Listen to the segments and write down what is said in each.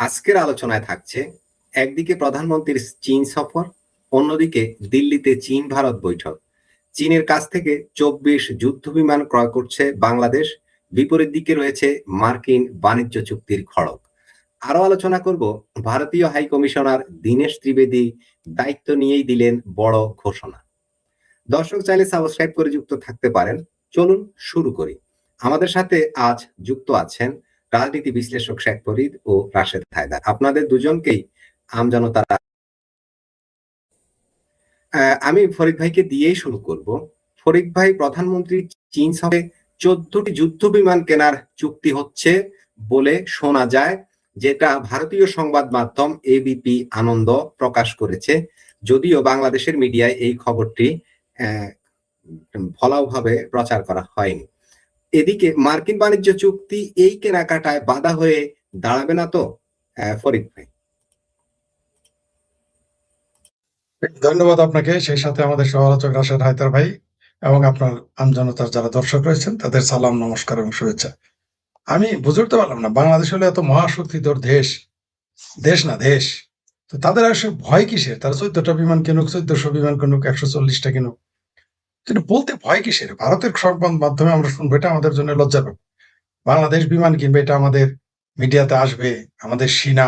আজকের আলোচনায় থাকছে একদিকে প্রধানমন্ত্রীর চীন সফর, অন্যদিকে দিল্লিতে চীন ভারত বৈঠক। চীনের কাছ থেকে 24 যুদ্ধবিমান ক্রয় করছে বাংলাদেশ, বিপরীত দিকে রয়েছে মার্কিন বাণিজ্য চুক্তির খড়গ। আরো আলোচনা করব ভারতীয় হাই কমিশনার দীনেশ ত্রিবেদী দায়িত্ব নিয়েই দিলেন বড় ঘোষণা। দর্শক চাইলে সাবস্ক্রাইব করে যুক্ত থাকতে পারেন। চলুন শুরু করি। আমাদের সাথে আজ যুক্ত আছেন রাজনীতি বিশ্লেষক শেখ ফরিদ ও রাশেদ হায়দার। আপনাদের দুজনকেই আমজনতার আমি ফরিদ ভাইকে দিয়েই শুরু করব। ফরিদ ভাই, প্রধানমন্ত্রী চীন সফরে 14টি যুদ্ধ বিমান কেনার চুক্তি হচ্ছে বলে শোনা যায়, যেটা ভারতীয় সংবাদ মাধ্যম এবিপি আনন্দ প্রকাশ করেছে। যদিও বাংলাদেশের মিডিয়ায় এই খবরটি ফলাওভাবে প্রচার করা হয়নি। এদিকে মার্কিন বাণিজ্য চুক্তি এই কেনাকাটায় বাধা হয়ে দাঁড়াবে না তো ফরিদ ভাই? ধন্যবাদ আপনাকে, সেই সাথে আমাদের সহ-আলোচক রাশেদ হায়দার ভাই এবং আপনার আমজনতার যারা দর্শক রয়েছেন তাদের সালাম, নমস্কার এবং শুভেচ্ছা। আমি বুঝে উঠতে পারলাম না, বাংলাদেশ হলো এত মহাশক্তিধর দেশ, দেশ না দেশ, তো তাদের আসলে ভয় কিসের? তারা 14টা বিমান কিনুক, 1400 বিমান কিনুক, 140টা কিনুক, কিন্তু বলতে ভয় কিসের? ভারতের সংবাদ মাধ্যমে আমরা শুনবো, এটা আমাদের জন্য লজ্জার ব্যাপার। বাংলাদেশ বিমান কিনবে, এটা আমাদের মিডিয়াতে আসবে, আমাদের সেনা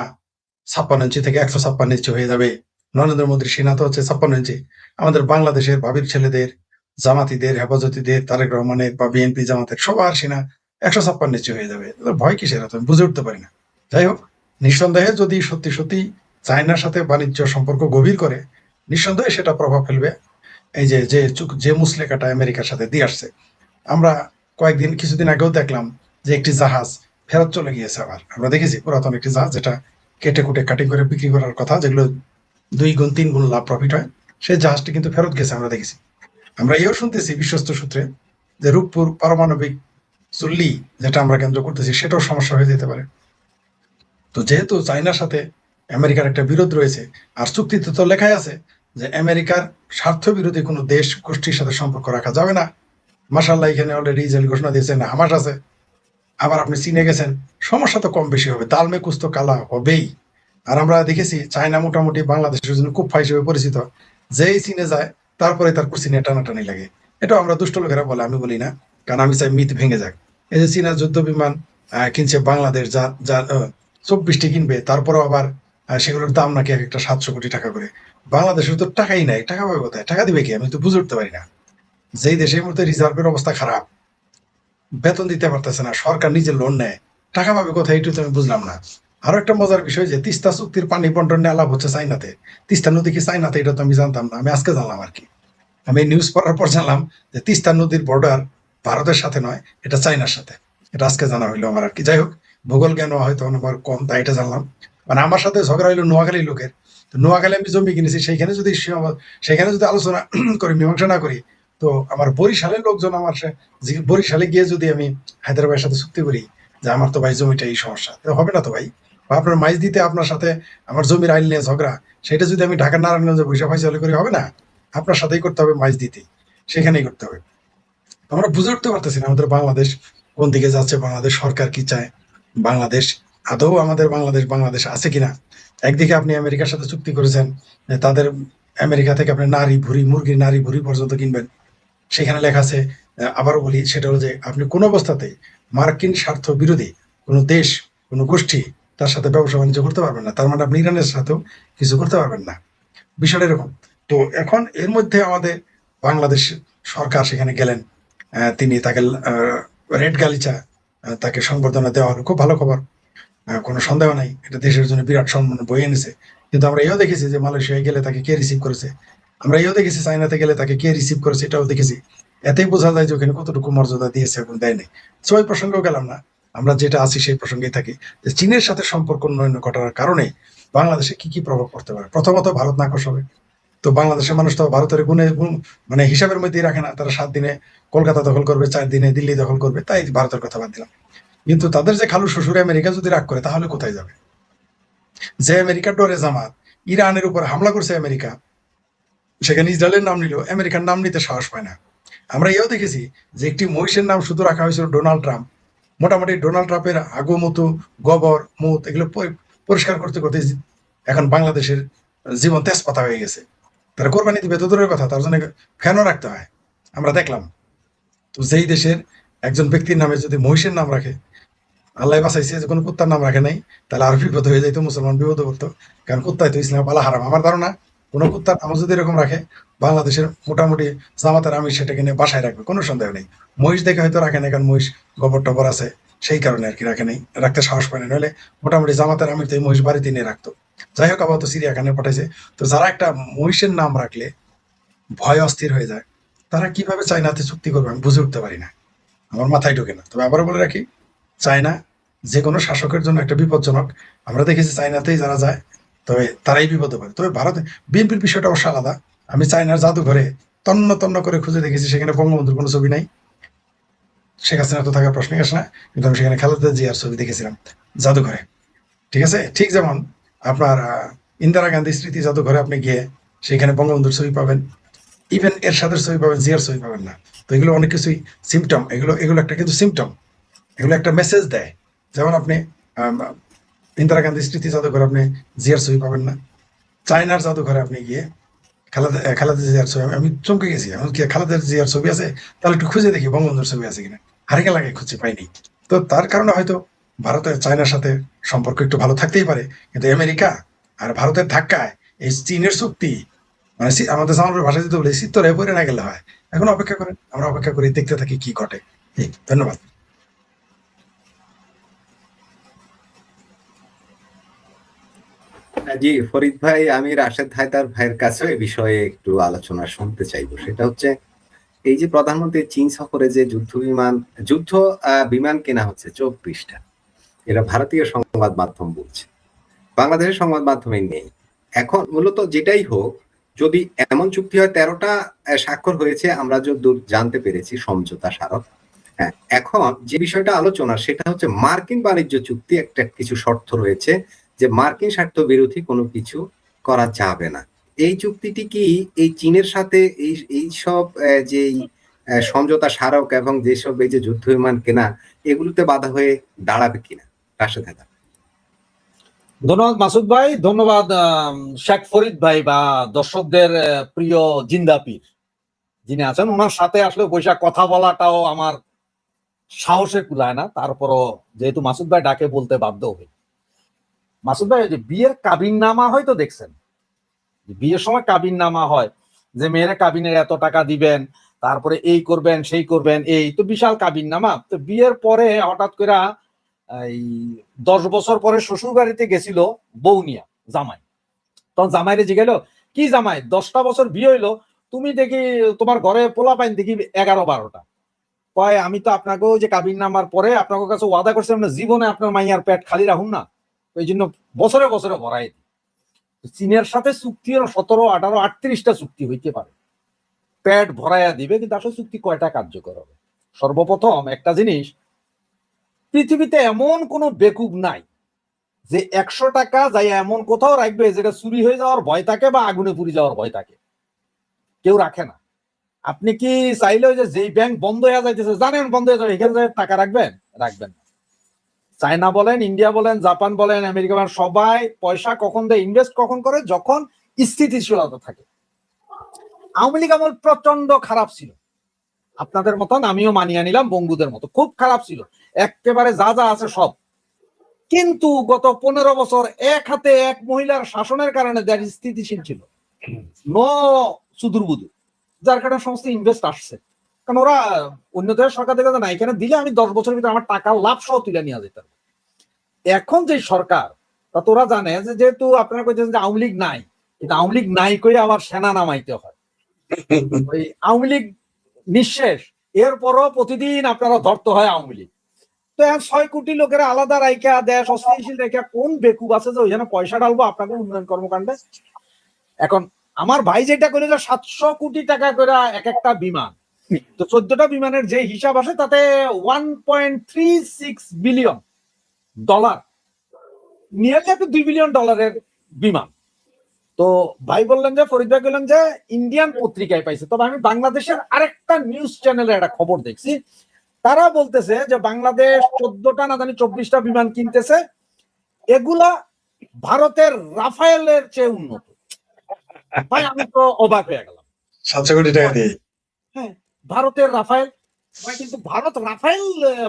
56 ইঞ্চি থেকে 156 ইঞ্চি হয়ে যাবে। নরেন্দ্র মোদীর সেনা তো হচ্ছে 56 ইঞ্চি। আমাদের বাংলাদেশের ভাবির ছেলেদের, জামাতিদের, হেফাজতিদের, তারেক রহমানের বা বিএনপি জামাতের সবার সেনা 156 ইঞ্চি হয়ে যাবে। ভয় কিসের? আমি বুঝে উঠতে পারি না। যাই হোক, নিঃসন্দেহে যদি সত্যি সত্যি চায়নার সাথে বাণিজ্য সম্পর্ক গভীর করে, নিঃসন্দেহে সেটা প্রভাব ফেলবে এই যে যে যে মুসলেখাটা আমেরিকার সাথে দিয়ে আসছে। আমরা কিছুদিন আগেও দেখলাম যে একটি জাহাজ ফেরত চলে গিয়েছে। আবার আমরা দেখেছি পুরাতন একটি জাহাজ, যেটা কেটে কুটে কাটিং করে বিক্রি করার কথা, যেগুলো 2 গুণ 3 গুণ লাভ প্রফিট হয়, সেই জাহাজটি কিন্তু ফেরত গেছে, আমরা দেখেছি। আমরা এও শুনতেছি বিশ্বস্ত সূত্রে যে রূপপুর পারমাণবিক চুল্লি যেটা আমরা কেন্দ্র করতেছি, সেটাও সমস্যা হয়ে যেতে পারে। তো যেহেতু চায়নার সাথে আমেরিকার একটা বিরোধ রয়েছে, আর চুক্তিতে তো লেখাই আছে যে আমেরিকার স্বার্থ বিরোধী কোনো দেশ গোষ্ঠীর সাথে সম্পর্ক রাখা যাবে না। মাশাআল্লাহ, এখানে অলরেডি ইসরায়েল ঘোষণা দিয়েছেন, হামাস আছে। আবার আপনি চীনে গেছেন, সমস্যা তো কম বেশি হবে, দাল মে কুছ তো কালা হবেই। আর আমরা দেখেছি চায়না মোটামুটি বাংলাদেশের জন্য কুফা হিসেবে পরিচিত। যেই চীনে যায় তারপরে তার কুর্সি নিয়ে টানাটানি লাগে। এটা আমরা দুষ্ট লোকেরা বলে, আমি বলি না, কারণ আমি চাই মিথ ভেঙে যাক। এই যে চীনা যুদ্ধ বিমান কিনছে বাংলাদেশ, যা যা 24টি কিনবে, তারপরেও আবার সেগুলোর দাম নাকি এক একটা 700 কোটি টাকা করে। বাংলাদেশের তো টাকাই নাই, টাকা পাবে কোথায়? টাকা দিবে কি? আমি তো বুঝে উঠতে পারি না। যেই দেশের মধ্যে রিজার্ভের অবস্থা খারাপ, বেতন দিতে পারতেছে না, সরকার নিজে লোন নেয়, টাকা পাবে কোথায়? একটু আমি বুঝলাম না। আরো একটা মজার বিষয় যে তিস্তা চুক্তির পানি বন্টন নিয়ে আলাপ হচ্ছে চাইনাতে। তিস্তা নদী কি চাইনাতে? এটা তো আমি জানতাম না, আমি আজকে জানলাম আর কি। আমি নিউজ পড়ার পর জানলাম যে তিস্তা নদীর বর্ডার ভারতের সাথে নয়, এটা চাইনার সাথে। এটা আজকে জানা হইলো আমার আর কি। যাই হোক, ভূগোল জ্ঞান হয়তো আমার কম, তাই এটা জানলাম। মানে আমার সাথে ঝগড়া হইলো নোয়াখালীর লোকের। তো নোয়াখালী আমি জমি কিনেছি, সেখানে যদি আলোচনা করি, মীমাংসা না করি, তো আমার বরিশালের লোকজন আমার বরিশালে গিয়ে যদি আমি হায়দ্রাবাদের সাথে চুক্তি করি যে আমার তো ভাই জমিটা এই সমস্যা, তো হবে না তো ভাই। বা আপনার মাইজ দিতে আপনার সাথে আমার জমির আইন নিয়ে ঝগড়া, সেটা যদি আমি ঢাকার নারায়ণগঞ্জে বৈশা ফাইসালি করি, হবে না? আপনার সাথেই করতে হবে, মাইজ দিতে সেখানেই করতে হবে। আমরা বুঝে উঠতে পারতেছি না আমাদের বাংলাদেশ কোন দিকে যাচ্ছে, বাংলাদেশ সরকার কি চায়, বাংলাদেশ আদৌ আমাদের বাংলাদেশ আছে কিনা। একদিকে আপনি আমেরিকার সাথে চুক্তি করেছেন যে তাদের আমেরিকা থেকে আপনি মুরগির নারী ভুড়ি পর্যন্ত কিনবেন। সেখানে লেখা আছে, আবারও বলি, সেটা হলো যে আপনি কোনো অবস্থাতেই মার্কিন স্বার্থ বিরোধী কোনো দেশ, কোনো গোষ্ঠী, তার সাথে ব্যবসা বাণিজ্য করতে পারবেন না। তার মানে আপনি ইরানের সাথেও কিছু করতে পারবেন না। বিষয়টা এরকম। তো এখন এর মধ্যে আমাদের বাংলাদেশ সরকার সেখানে গেলেন, তিনি তাকে রেড গালিচা তাকে সংবর্ধনা দেওয়া হলো, খুব ভালো খবর, কোনো সন্দেহ নাই, এটা দেশের জন্য বিরাট সম্মান বয়ে এনেছে। কিন্তু আমরা এও দেখেছি যে মালয়েশিয়ায় গেলে তাকে কে রিসিভ করেছে, আমরা এও দেখেছি চাইনাতে গেলে তাকে কে রিসিভ করেছে, এটাও দেখেছি। এতেই বোঝা যায় যে ওখানে কতটুকু মর্যাদা দিয়েছে এবং দেয়নি। সো ওই প্রসঙ্গেও গেলাম না, আমরা যেটা আছি সেই প্রসঙ্গেই থাকি। যে চীনের সাথে সম্পর্ক উন্নয়ন ঘটার কারণে বাংলাদেশে কি কি প্রভাব পড়তে পারে। প্রথমত, ভারত নাকশ হবে। তো বাংলাদেশের মানুষ তো ভারতের মানে হিসাবের মধ্যেই রাখে না, তারা 7 দিনে কলকাতা দখল করবে, 4 দিনে দিল্লি দখল করবে, তাই ভারতের কথা বাদ দিলাম। কিন্তু তাদের যে খালু শ্বশুর আমেরিকা যদি রাগ করে, তাহলে কোথায় যাবে? যে আমেরিকার ডরে জামাত ইরানের উপর হামলা করছে আমেরিকা, সেখানে ইসরায়েলের নাম নিল, আমেরিকার নাম নিতে সাহস পায় না। আমরা এও দেখেছি যে একটি মহিষের নাম শুধু রাখা হয়েছিল ডোনাল্ড ট্রাম্প। মোটামুটি ডোনাল্ড ট্রাম্পের আগু মতো, গবর মুত, এগুলো পরিষ্কার করতে করতে এখন বাংলাদেশের জীবন তেজপাতা হয়ে গেছে। তারা কোরবানি দিবে তো দূরের কথা, তার জন্য ফ্যানও রাখতে হয়। আমরা দেখলাম তো যেই দেশের একজন ব্যক্তির নামে যদি মহিষের নাম রাখে, আল্লাহ বাঁচাইছে যে কোনো কুত্তার নাম রাখে নাই, তাহলে আরো বিপদ হয়ে যাইতো, মুসলমান বিপদ করতো। কারণ কুত্তায় তো ইসলামে পালা হারাম। আমার ধারণা কোনো কুত্তার নাম যদি এরকম রাখে, বাংলাদেশের মোটামুটি জামাতের আমির সেটাকে নিয়ে বাসায় রাখবে, কোনো সন্দেহ নেই। মহিষ দেখে হয়তো রাখে নাই, কারণ মহিষ গোবর টবর আছে, সেই কারণে আর কি রাখে নাই, রাখতে সাহস পায় না। নইলে মোটামুটি জামাতের আমির তো এই মহিষ বাড়িতে নিয়ে রাখতো। যাই হোক, আবার তো চিড়িয়াখানায় পাঠাইছে। তো যারা একটা মহিষের নাম রাখলে ভয় অস্থির হয়ে যায়, তারা কিভাবে চায়নাতে চুক্তি করবে আমি বুঝে উঠতে পারি না, আমার মাথায় ঢোকে না। তবে আবারও বলে রাখি, চায়না যে কোনো শাসকের জন্য একটা বিপজ্জনক। আমরা দেখেছি চায়নাতেই যারা যায়, তবে তারাই বিপদে পড়ে। তবে ভারতে বিএনপির বিষয়টা অবশ্য আলাদা। আমি চায়নার জাদুঘরে তন্ন তন্ন করে খুঁজে দেখেছি, সেখানে বঙ্গবন্ধুর কোনো ছবি নাই, শেখ হাসিনা তো থাকার প্রশ্নই আসে না। কিন্তু আমি সেখানে খালেদা জিয়ার ছবি দেখেছিলাম জাদুঘরে। ঠিক আছে, ঠিক যেমন আপনার ইন্দিরা গান্ধী স্মৃতি জাদুঘরে আপনি গিয়ে সেখানে বঙ্গবন্ধুর ছবি পাবেন, ইভেন এরশাদের ছবি পাবেন, জিয়ার ছবি পাবেন না। তো এগুলো অনেক কিছুই সিমটম, এগুলো এগুলো একটা কিন্তু সিমটম, এগুলো একটা মেসেজ দেয়। যেমন আপনি আম, ইন্দিরা গান্ধী স্মৃতি জাদুঘরে আপনি জিয়ার ছবি পাবেন না, চায়নার জাদুঘরে আপনি গিয়ে খালেদা জিয়ার ছবি, আমি চমকে গেছি, আমি কি খালেদা জিয়ার ছবি আছে, তাহলে একটু খুঁজে দেখি বঙ্গবন্ধুর ছবি আছে কিনা, হারিকে লাগে খুঁজে পাইনি। তো তার কারণে হয়তো ভারতের চায়নার সাথে সম্পর্ক একটু ভালো থাকতেই পারে, কিন্তু আমেরিকা আর ভারতের ধাক্কায় এই চীনের চুক্তি, মানে আমাদের জামালের ভাষা দিতে বলে চিত্তরে পড়ে না গেলে হয়। এখন অপেক্ষা করেন, আমরা অপেক্ষা করি, দেখতে থাকি কি ঘটে। ধন্যবাদ। জি ফরিদ ভাই, আমি রাশেদ হায়দার ভাইয়ের কাছে এই বিষয়ে একটু আলোচনা শুনতে চাইবো। সেটা হচ্ছে, এই যে প্রধানমন্ত্রী চীন সফরে যে যুদ্ধ বিমান কেনা হচ্ছে 24টা, এটা ভারতীয় সংবাদ মাধ্যম বলছে, বাংলাদেশের সংবাদ মাধ্যমে নেই। এখন মূলত যেটাই হোক, যদি এমন চুক্তি হয়, 13টা স্বাক্ষর হয়েছে আমরা যতদূর জানতে পেরেছি, সমঝোতা স্মারক। হ্যাঁ, এখন যে বিষয়টা আলোচনা সেটা হচ্ছে মার্কিন বাণিজ্য চুক্তি, একটা কিছু শর্ত রয়েছে যে মার্কিন স্বার্থ বিরোধী কোনো কিছু করা যাবে না। এই চুক্তিটি কি এই চীনের সাথে এই সব যে সমঝোতা স্মারক এবং যেসব এই যে যুদ্ধ বিমান কেনা, এগুলোতে বাধা হয়ে দাঁড়াবে কিনা? রাশেদ হায়দার। ধন্যবাদ মাসুদ ভাই, ধন্যবাদ শেখ ফরিদ ভাই বা দর্শকদের প্রিয় জিন্দা পীর যিনি আছেন, ওনার সাথে আসলে বৈশাখ কথা বলাটাও আমার সাহসে কুলায় না। তারপরও যেহেতু মাসুদ ভাই ডাকে বলতে বাধ্য হই। মাসুদ ভাই, যে বিয়ের কাবিন নামা হয়তো দেখছেন, বিয়ের সময় কাবিন নামা হয় যে মেয়েরা কাবিনের এত টাকা দিবেন, তারপরে এই করবেন সেই করবেন, এই তো বিশাল কাবিন নামা। তো বিয়ের পরে হঠাৎ করে এই 10 বছর পরে শ্বশুর বাড়িতে গেছিল বউ নিয়া জামাই। তখন জামাইরে জিগেলো, কি জামাই 10টা বছর বিয়ে হইলো, তুমি দেখি তোমার ঘরে পোলা পাইন দেখি 11-12টা। কয়, আমি তো আপনাকে যে কাবিন নামার পরে আপনার কাছে ওয়াদা করছিলাম না জীবনে আপনার মাইয়ার পেট খালি রাখুন না, ওই জন্য বছরে বছরে ভরাই দিই। চীনের সাথে চুক্তি 17, 18, 38টা চুক্তি হইতে পারে, পেট ভরাইয়া দিবে, কিন্তু আসলে চুক্তি কয়টা কার্যকর হবে? সর্বপ্রথম একটা জিনিস, পৃথিবীতে এমন কোন বেকুব নাই যে 100 টাকা যাই এমন কোথাও রাখবে যেটা চুরি হয়ে যাওয়ার ভয় থাকে বা আগুনে পুড়ে যাওয়ার ভয় থাকে, কেউ রাখে না। আপনি কি চাইলে যে যেই ব্যাংক বন্ধ হয়ে যাইতেছে জানেন বন্ধ হয়ে যাবে, এখানে টাকা রাখবেন? রাখবেন না। চায়না বলেন, ইন্ডিয়া বলেন, জাপান বলেন, আমেরিকা বলেন, সবাই পয়সা কখন দেয়, ইনভেস্ট কখন করে, যখন স্থিতিশীলতা থাকে। আওয়ামী লীগ আমল প্রচন্ড খারাপ ছিল, আপনাদের মতন আমিও মানিয়ে নিলাম, বঙ্গুদের মতো খুব খারাপ ছিল, একেবারে যা যা আছে সব। কিন্তু গত 15 বছর এক হাতে এক মহিলার শাসনের কারণে দেশ স্থিতিশীল ছিল, নো সুদূর বুদু, যার কারণে সমস্ত ইনভেস্ট আসছে। কারণ ওরা অন্য দেশের সরকার দেখে না, এখানে দিলে আমি 10 বছরের ভিতরে আমার টাকা লাভ সহ তুলে নিয়ে যেতাম। এখন যে সরকার, তা তোরা জানে যে যেহেতু আপনারা কইতেছেন যে আওয়ামী লীগ নাই, কিন্তু আওয়ামী লীগ নাই করে আবার সেনা নামাইতে হয়, ওই আওয়ামী লীগ নিঃশেষ, এরপরও প্রতিদিন আপনারা ধরতে হয় আওয়ামী লীগ। তো এখন 6 কোটি লোকের আলাদা রাইখা দেশ অস্থিতিশীল রেখা কোন বেকুব আছে যে ওইখানে পয়সা ঢালবো আপনাদের উন্নয়ন কর্মকাণ্ডে? এখন আমার ভাই যেটা করে যে 700 কোটি টাকা করে এক একটা বিমান, তো 14টা বিমানের যে হিসাব আসে তাতে $1.36 বিলিয়ন, নিয়ারলি একটা $2 বিলিয়ন বিমান। তো ভাই বললেন যে, ফরিদ ভাই বললেন যে ইন্ডিয়ান পত্রিকায় পাইছে। তবে আমি বাংলাদেশের আরেকটা নিউজ চ্যানেলে একটা খবর দেখছি, তারা বলতেছে যে বাংলাদেশ 14টা না জানি 24টা বিমান কিনতেছে, এগুলা ভারতের রাফায়েলের চেয়ে উন্নত। ভাই আমি তো অবাক হয়ে গেলাম। 700 কোটি টাকা দিয়ে। হ্যাঁ, ভারতের রাফায়েল, ভাই কিন্তু ভারত রাফায়েল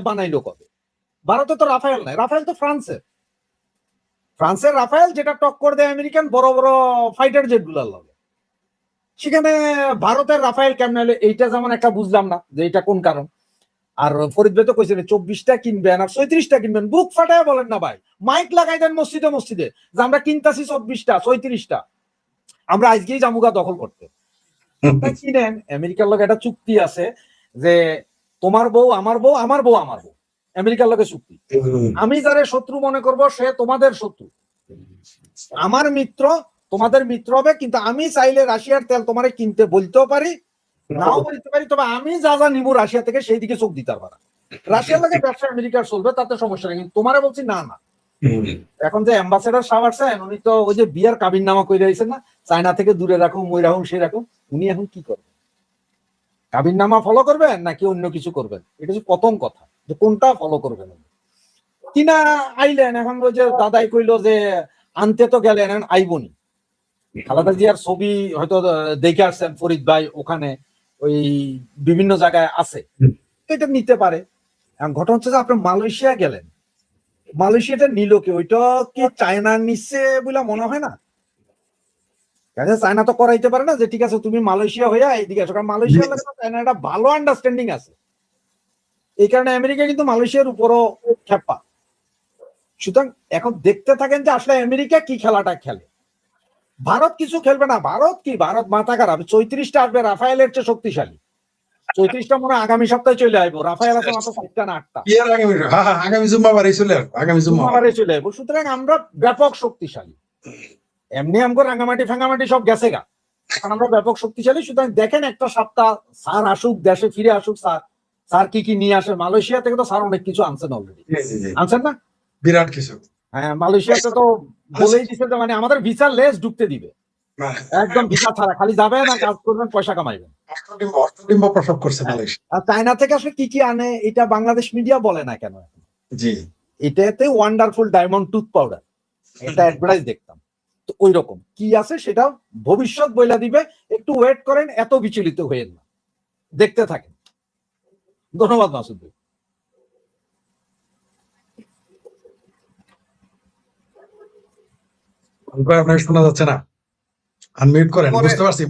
বানাইলো কবে? ভারতে তো রাফায়েল নাই, রাফায়েল তো ফ্রান্সের। ফ্রান্সের রাফায়েল যেটা টক্কর দেয় আমেরিকান বড় বড় ফাইটার জেট গুলার লাগে। সেখানে ভারতের রাফায়েল কেমন হলে এইটা যেমন একটা বুঝলাম না যে এটা কোন কারণ। আর ফরিদ ভাই তো কইছেন 24টা কিনবেন আর 34টা কিনবেন, বুক ফাটায় বলেন না ভাই, মাইক লাগাই দেন মসজিদে মসজিদে যে আমরা কিনতাছি 24টা 34টা, আমরা আজকেই জামুগা দখল করতে। তাই কিনেন, আমেরিকার লগে একটা চুক্তি আছে যে তোমার বউ আমার বউ, আমার বউ আমার বউ, আমেরিকার লগে চুক্তি। আমি যারে শত্রু মনে করব সে তোমাদের শত্রু, আমার মিত্র তোমাদের মিত্র হবে, কিন্তু আমি চাইলে রাশিয়ার তেল তোমারে কিনতে বলতেও পারি, নাও বলতে পারি, তবে আমি যা যা নিবো রাশিয়া থেকে সেই দিকে চোখ দিতে পারবা না। রাশিয়ার লগে ব্যবসা আমেরিকার চলবে, তাতে সমস্যা নেই, কিন্তু তোমারে বলছি না না। এখন যে অ্যাম্বাসেডার সাহেব আছেন, উনি তো ওই যে বিয়ার কাবিন নামা করে দিয়েছেন না, চায়না থেকে দূরে রাখো, মই রাখো সে রাখো, উনি এখন কি করবেন? কাবিন নামা ফলো করবেন নাকি অন্য কিছু করবেন? এটা হচ্ছে প্রথম কথা, যে কোনটা ফলো করবেন। কিনা আইলেন, এখন ওই যে দাদাই কইলো যে আনতে তো গেলেন, এখন আইবনি। খালেদা জিয়ার ছবি হয়তো দেখে আসছেন ফরিদ ভাই, ওখানে ওই বিভিন্ন জায়গায় আছে, এটা নিতে পারে। এখন ঘটনা হচ্ছে যে আপনি মালয়েশিয়া গেলেন, মালয়েশিয়াটা নিল কি? ওইটা কি চায়না নিচ্ছে বলে মনে হয় না। চায়না তো করাইতে পারে না যে ঠিক আছে তুমি মালয়েশিয়া হইয়া এইদিকে আসো, কারণ মালয়েশিয়ার লাগে চায়না একটা ভালো আন্ডারস্ট্যান্ডিং আছে। এই কারণে আমেরিকা কিন্তু মালয়েশিয়ার উপরও খেপা। সুতরাং এখন দেখতে থাকেন যে আসলে আমেরিকা কি খেলাটা খেলে। ভারত কিছু খেলবে না, ভারত কি, ভারত মাথা খারাপ। 34টা আসবে রাফায়েলের চেয়ে শক্তিশালী, 34টা মনে হয় আগামী সপ্তাহে চলে আসবো। রাফায়েল আছে মাত্র 7টা না 8টা, আগামী জুম্মাবারে চলে আসবো, আগামী জুম্মাবারে চলে আসবো। সুতরাং আমরা ব্যাপক শক্তিশালী। এমনি আমগো রাঙ্গামাটি ফাঙ্গামাটি সব গেছে গা, কারণ আমরা ব্যাপক শক্তিশালী। সুতরাং দেখেন একটা সপ্তাহ স্যার আসুক, দেশে ফিরে আসুক, স্যার কি কি নিয়ে আসে। মালয়েশিয়া থেকে তো স্যার অনেক কিছু আনছেন অলরেডি, আনছেন না? বিরাট কিছু। হ্যাঁ, মালয়েশিয়াতে তো বলেই দিচ্ছে যে মানে আমাদের ভিসা লেস ঢুকতে দিবে, একদম ভিসা ছাড়া, খালি যাবেন আর কাজ করবেন, পয়সা কামাইবেন। অষ্টডিম্ব প্রসব করছে মালয়েশিয়া। আর চায়না থেকে আসলে কি কি আনে এটা বাংলাদেশ মিডিয়া বলে না কেন? জি, এটাতে ওয়ান্ডারফুল ডায়মন্ড টুথ পাউডার, এটা অ্যাডভার্টাইজ দেখতাম। তো ওই রকম কি আছে সেটা ভবিষ্যৎ বইলা দিবে, একটু ওয়েট করেন, এত বিচলিত হয়েন না, দেখতে থাকেন। ধন্যবাদ মাসুদ ভাই। আপনাকে শোনা যাচ্ছে না, আনমিউট করেন। বুঝতে পারছি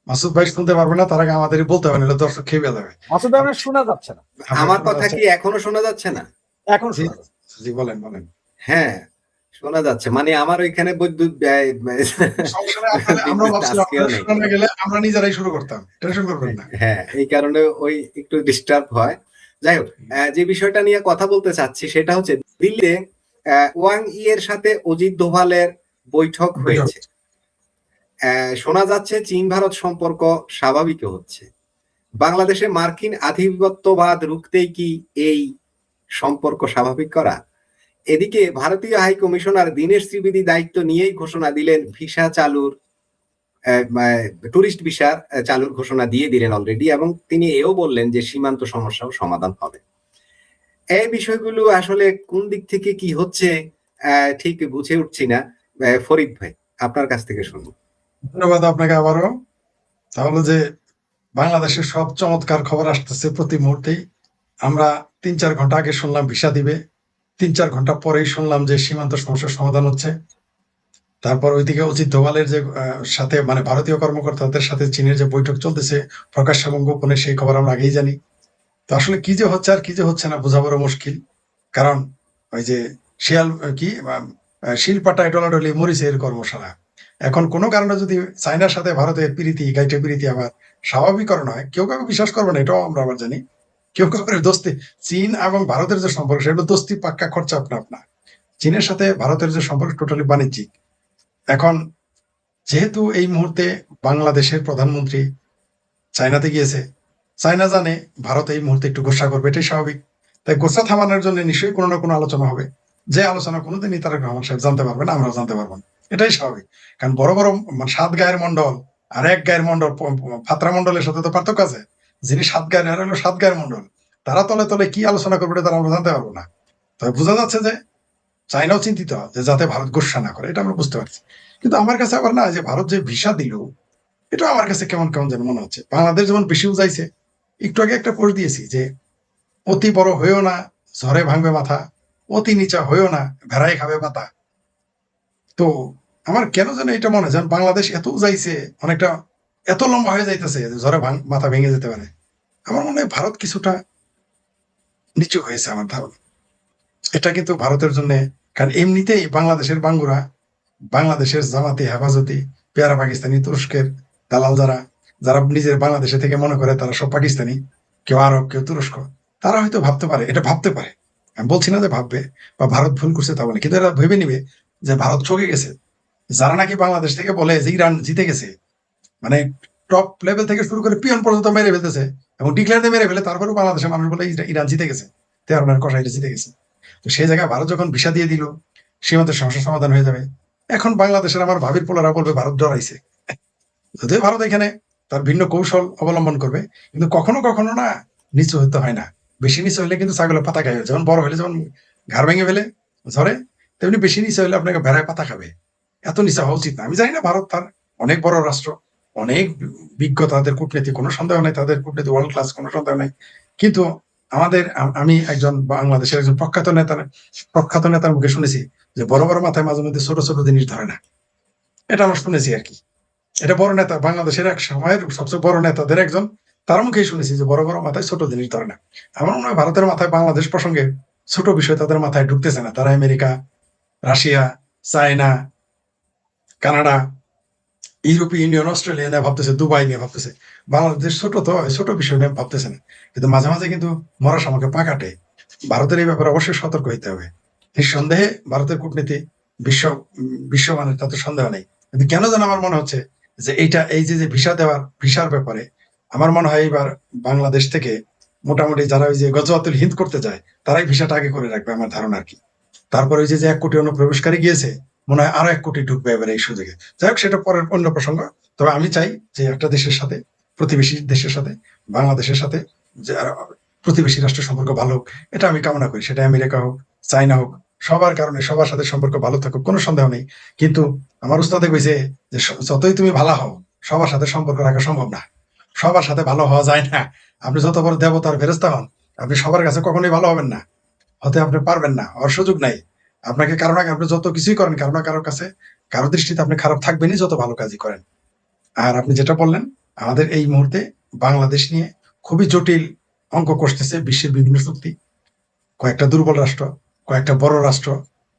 মাসুদ ভাই শুনতে পারবে না, তার আগে আমাদের বলতে হবে, নাহলে দর্শক খেয়ে যাবে। মাসুদ ভাই আপনার শোনা যাচ্ছে না। আমার কথা কি এখনো শোনা যাচ্ছে না? এখন শোনা যাচ্ছে। জি বলেন বলেন। হ্যাঁ, শোনা যাচ্ছে। মানে আমার ওইখানে বিদ্যুৎ ব্যয় আমরা ভাবছিলাম শোনা গেলে আমরা নিজেরাই শুরু করতাম, টেনশন করবেন না। হ্যাঁ, এই কারণে ওই একটু ডিস্টার্ব হয়। যাই হোক, যে বিষয়টা নিয়ে কথা বলতে চাচ্ছি সেটা হচ্ছে দিল্লিতে ওয়াং ই এর সাথে অজিত দোভালের বৈঠক হয়েছে। শোনা যাচ্ছে চীন ভারত সম্পর্ক স্বাভাবিক হচ্ছে। বাংলাদেশে মার্কিন আধিপত্যবাদ রুখতেই কি এই সম্পর্ক স্বাভাবিক করা? এদিকে ভারতীয় হাই কমিশনার দীনেশ ত্রিবেদী দায়িত্ব নিয়েই ঘোষণা দিলেন ভিসা চালুর, টুরিস্ট ভিসা চালুর ঘোষণা দিয়ে দিলেন অলরেডি, এবং তিনি এও বললেন যে সীমান্ত সমস্যাও সমাধান হবে। এই বিষয়গুলো আসলে কোন দিক থেকে কি হচ্ছে ঠিক বুঝে উঠছি না। ফরিদ ভাই, আপনার কাছ থেকে শুনবো। ধন্যবাদ আপনাকে আবারও। তাহলে যে বাংলাদেশের সব চমৎকার খবর আসতেছে প্রতি মুহূর্তেই। আমরা 3-4 ঘন্টা আগে শুনলাম ভিসা দিবে, 3-4 ঘন্টা পরেই শুনলাম যে সীমান্ত সমস্যার সমাধান হচ্ছে। তারপর ওইদিকে অজিত দোভালের যে সাথে মানে ভারতীয় কর্মকর্তাদের সাথে চীনের যে বৈঠক চলতেছে প্রকাশ্য এবং গোপনে, সেই খবর আমরা আগেই জানি। তো আসলে কি যে হচ্ছে আর কি যে হচ্ছে না বোঝা বড় মুশকিল। কারণ ওই যে শিল পাটায় ডলাডলি মরিচের কর্মশালা। এখন কোনো কারণে যদি চায়নার সাথে ভারতের প্রীতি গাইটে প্রীতি আবার স্বাভাবিকরণ হয়, কেউ কাউকে বিশ্বাস করবে না, এটাও আমরা আবার জানি। কেউ কাউকে দোস্তি, চীন এবং ভারতের যে সম্পর্ক সেটা দোস্তি পাক্কা খরচা আপনা। চীনের সাথে ভারতের যে সম্পর্ক টোটালি বাণিজ্যিক। এখন যেহেতু এই মুহূর্তে বাংলাদেশের প্রধানমন্ত্রী চায়নাতে গিয়েছে, চায়না জানে ভারত এই মুহূর্তে একটু গোসা করবে, এটাই স্বাভাবিক। তাই গোসা থামানোর জন্য নিশ্চয়ই কোনো না কোনো আলোচনা হবে, যে আলোচনা কোনোদিনই তারেক রহমান সাহেব জানতে পারবেন, আমরাও জানতে পারবো না, এটাই স্বাভাবিক। কারণ বড় বড় 7 গায়ের মন্ডল আর 1 গায়ের মন্ডল, ফাত্রা মন্ডলের সাথে তো পার্থক্য আছে। যিনি 7 গায়ের আর হলো 7 গায়ের মন্ডল, তারা তলে তলে কি আলোচনা করবে এটা তারা আমরা জানতে পারবো না। তবে বোঝা যাচ্ছে যে চাইনাও চিন্তিত যে যাতে ভারত গোস্বা না করে, এটা আমরা বুঝতে পারছি। কিন্তু আমার কাছে আবার না, যে ভারত যে ভিসা দিল, এটা আমার কাছে কেমন কেমন যেন মনে হচ্ছে। বাংলাদেশ যেমন বেশি উজাইছে, একটু আগে একটা পোস্ট দিয়েছি যে অতি বড় হয়েও না, ঝড়ে ভাঙবে মাথা, অতি নিচা হয়েও না, ভেড়াই খাবে পাতা। তো আমার কেন যেন এটা মনে হয় যেন বাংলাদেশ এত উজাইছে, অনেকটা এত লম্বা হয়ে যাইতেছে যে ঝড়ে মাথা ভেঙে যেতে পারে। আমার মনে হয় ভারত কিছুটা নিচু হয়েছে, আমার ধারণা। এটা কিন্তু ভারতের জন্য, কারণ এমনিতেই বাংলাদেশের বাঙ্গুরা, বাংলাদেশের জামাতি হেফাজতি, পেয়ারা পাকিস্তানি, তুরস্কের দালাল, যারা যারা নিজের বাংলাদেশে থেকে মনে করে তারা সব পাকিস্তানি, কেউ আরব, কেউ তুরস্ক, তারা হয়তো ভাবতে পারে, এটা ভাবতে পারে। আমি বলছি না যে ভাববে বা ভারত ভুল করছে তা বলে, কিন্তু এরা ভেবে নিবে যে ভারত ঠকে গেছে। যারা নাকি বাংলাদেশ থেকে বলে যে ইরান জিতে গেছে, মানে টপ লেভেল থেকে শুরু করে পিয়ন পর্যন্ত মেরে ফেলতেছে এবং ডিক্লেয়ার দিয়ে মেরে ফেলে, তারপরেও বাংলাদেশের মানুষ বলে ইরান জিতে গেছে, তেহরানের কষাইটা জিতে গেছে। তো সেই জায়গায় ভারত যখন ভিসা দিয়ে দিল, সীমান্তের সমস্যার সমাধান হয়ে যাবে। এখন বাংলাদেশের আমার ভাবির পোলারা বলবে ভারত ডরাইছে। যদিও ভারত এখানে তার ভিন্ন কৌশল অবলম্বন করবে, কিন্তু কখনো কখনো না নিচু হতে হয় না। বেশি নিচু হলে কিন্তু ছাগলের পাতা খাবে, যেমন বড় হলে যেমন ঘাড় ভেঙে ফেলে ঝরে, তেমনি বেশি নিচু হলে আপনাকে ভেড়ায় পাতা খাবে। এত নিচু হওয়া উচিত না। আমি জানি না, ভারত তার অনেক বড় রাষ্ট্র, অনেক বিজ্ঞ তাদের কূটনীতি, কোনো সন্দেহ নেই, তাদের কূটনীতি ওয়ার্ল্ড ক্লাস, কোনো সন্দেহ নেই। কিন্তু আমি একজন বাংলাদেশের একজন প্রখ্যাত নেতার মুখে শুনেছি যে বড় বড় মাথায় মাঝে মধ্যে ছোট ছোট জিনিস ধরে না। এটা আমরা শুনেছি আর কি। এটা বড় নেতা, বাংলাদেশের এক সময়ের সবচেয়ে বড় নেতাদের একজন, তার মুখেই শুনেছি যে বড় বড় মাথায় ছোট জিনিস ধরে না। আমার মনে হয় ভারতের মাথায় বাংলাদেশ প্রসঙ্গে ছোট বিষয় তাদের মাথায় ঢুকতেছে না। তারা আমেরিকা, রাশিয়া, চায়না, কানাডা, ইউরোপীয় ইউনিয়ন, অস্ট্রেলিয়া নিয়ে ভাবতেছে, দুবাই নিয়ে ভাবতেছে। বাংলাদেশ ছোট, তো ছোট বিষয় নিয়ে ভাবতেছে না। কিন্তু মাঝে মাঝে কিন্তু মরাশ আমাকে পা কাটে। ভারতের এই ব্যাপারে অবশ্যই সতর্ক হইতে হবে। নিঃসন্দেহে ভারতের কূটনীতি বিশ্বমানের, তাতে সন্দেহ নেই। কিন্তু কেন যেন আমার মনে হচ্ছে যে এই যে ভিসার ব্যাপারে আমার মনে হয় এবার বাংলাদেশ থেকে মোটামুটি যারা ওই যে গজওয়াতুল হিন্দ করতে যায়, তারাই ভিসাটা আগে করে রাখবে, আমার ধারণা আর কি। তারপরে ওই যে 1 কোটি অনুপ্রবেশকারী গিয়েছে, মনে হয় আরো 1 কোটি ঢুকবে এবার এই সুযোগে। যাই হোক, সেটা পরের অন্য প্রসঙ্গ। তবে আমি চাই যে একটা দেশের সাথে, প্রতিবেশী দেশের সাথে, বাংলাদেশের সাথে যে প্রতিবেশী রাষ্ট্রের সম্পর্ক ভালো হোক, এটা আমি কামনা করি। সেটা আমেরিকা হোক, চায়না হোক, সবার কারণে সবার সাথে সম্পর্ক ভালো থাকুক, কোনো সন্দেহ নেই। কিন্তু আমার উস্তাদে কইছে যে যতই তুমি ভালো হও, সবার সাথে সম্পর্ক রাখা সম্ভব না। সবার সাথে ভালো হওয়া যায় না। আপনি যত বড় দেবতার ফেরেস্তা হন, আপনি সবার কাছে কখনোই ভালো হবেন না, হতে আপনি পারবেন না, হওয়ার সুযোগ নাই। আপনাকে কারণ আপনি যত কিছুই করেন, কারণ কারোর কাছে, কারো দৃষ্টিতে আপনি খারাপ থাকবেনই যত ভালো কাজই করেন। আর আপনি যেটা বললেন, আমাদের এই মুহূর্তে বাংলাদেশ নিয়ে খুবই জটিল অঙ্ক কষতেছে বিশ্বের বিভিন্ন শক্তি, কয়েকটা দুর্বল রাষ্ট্র, কয়েকটা বড় রাষ্ট্র,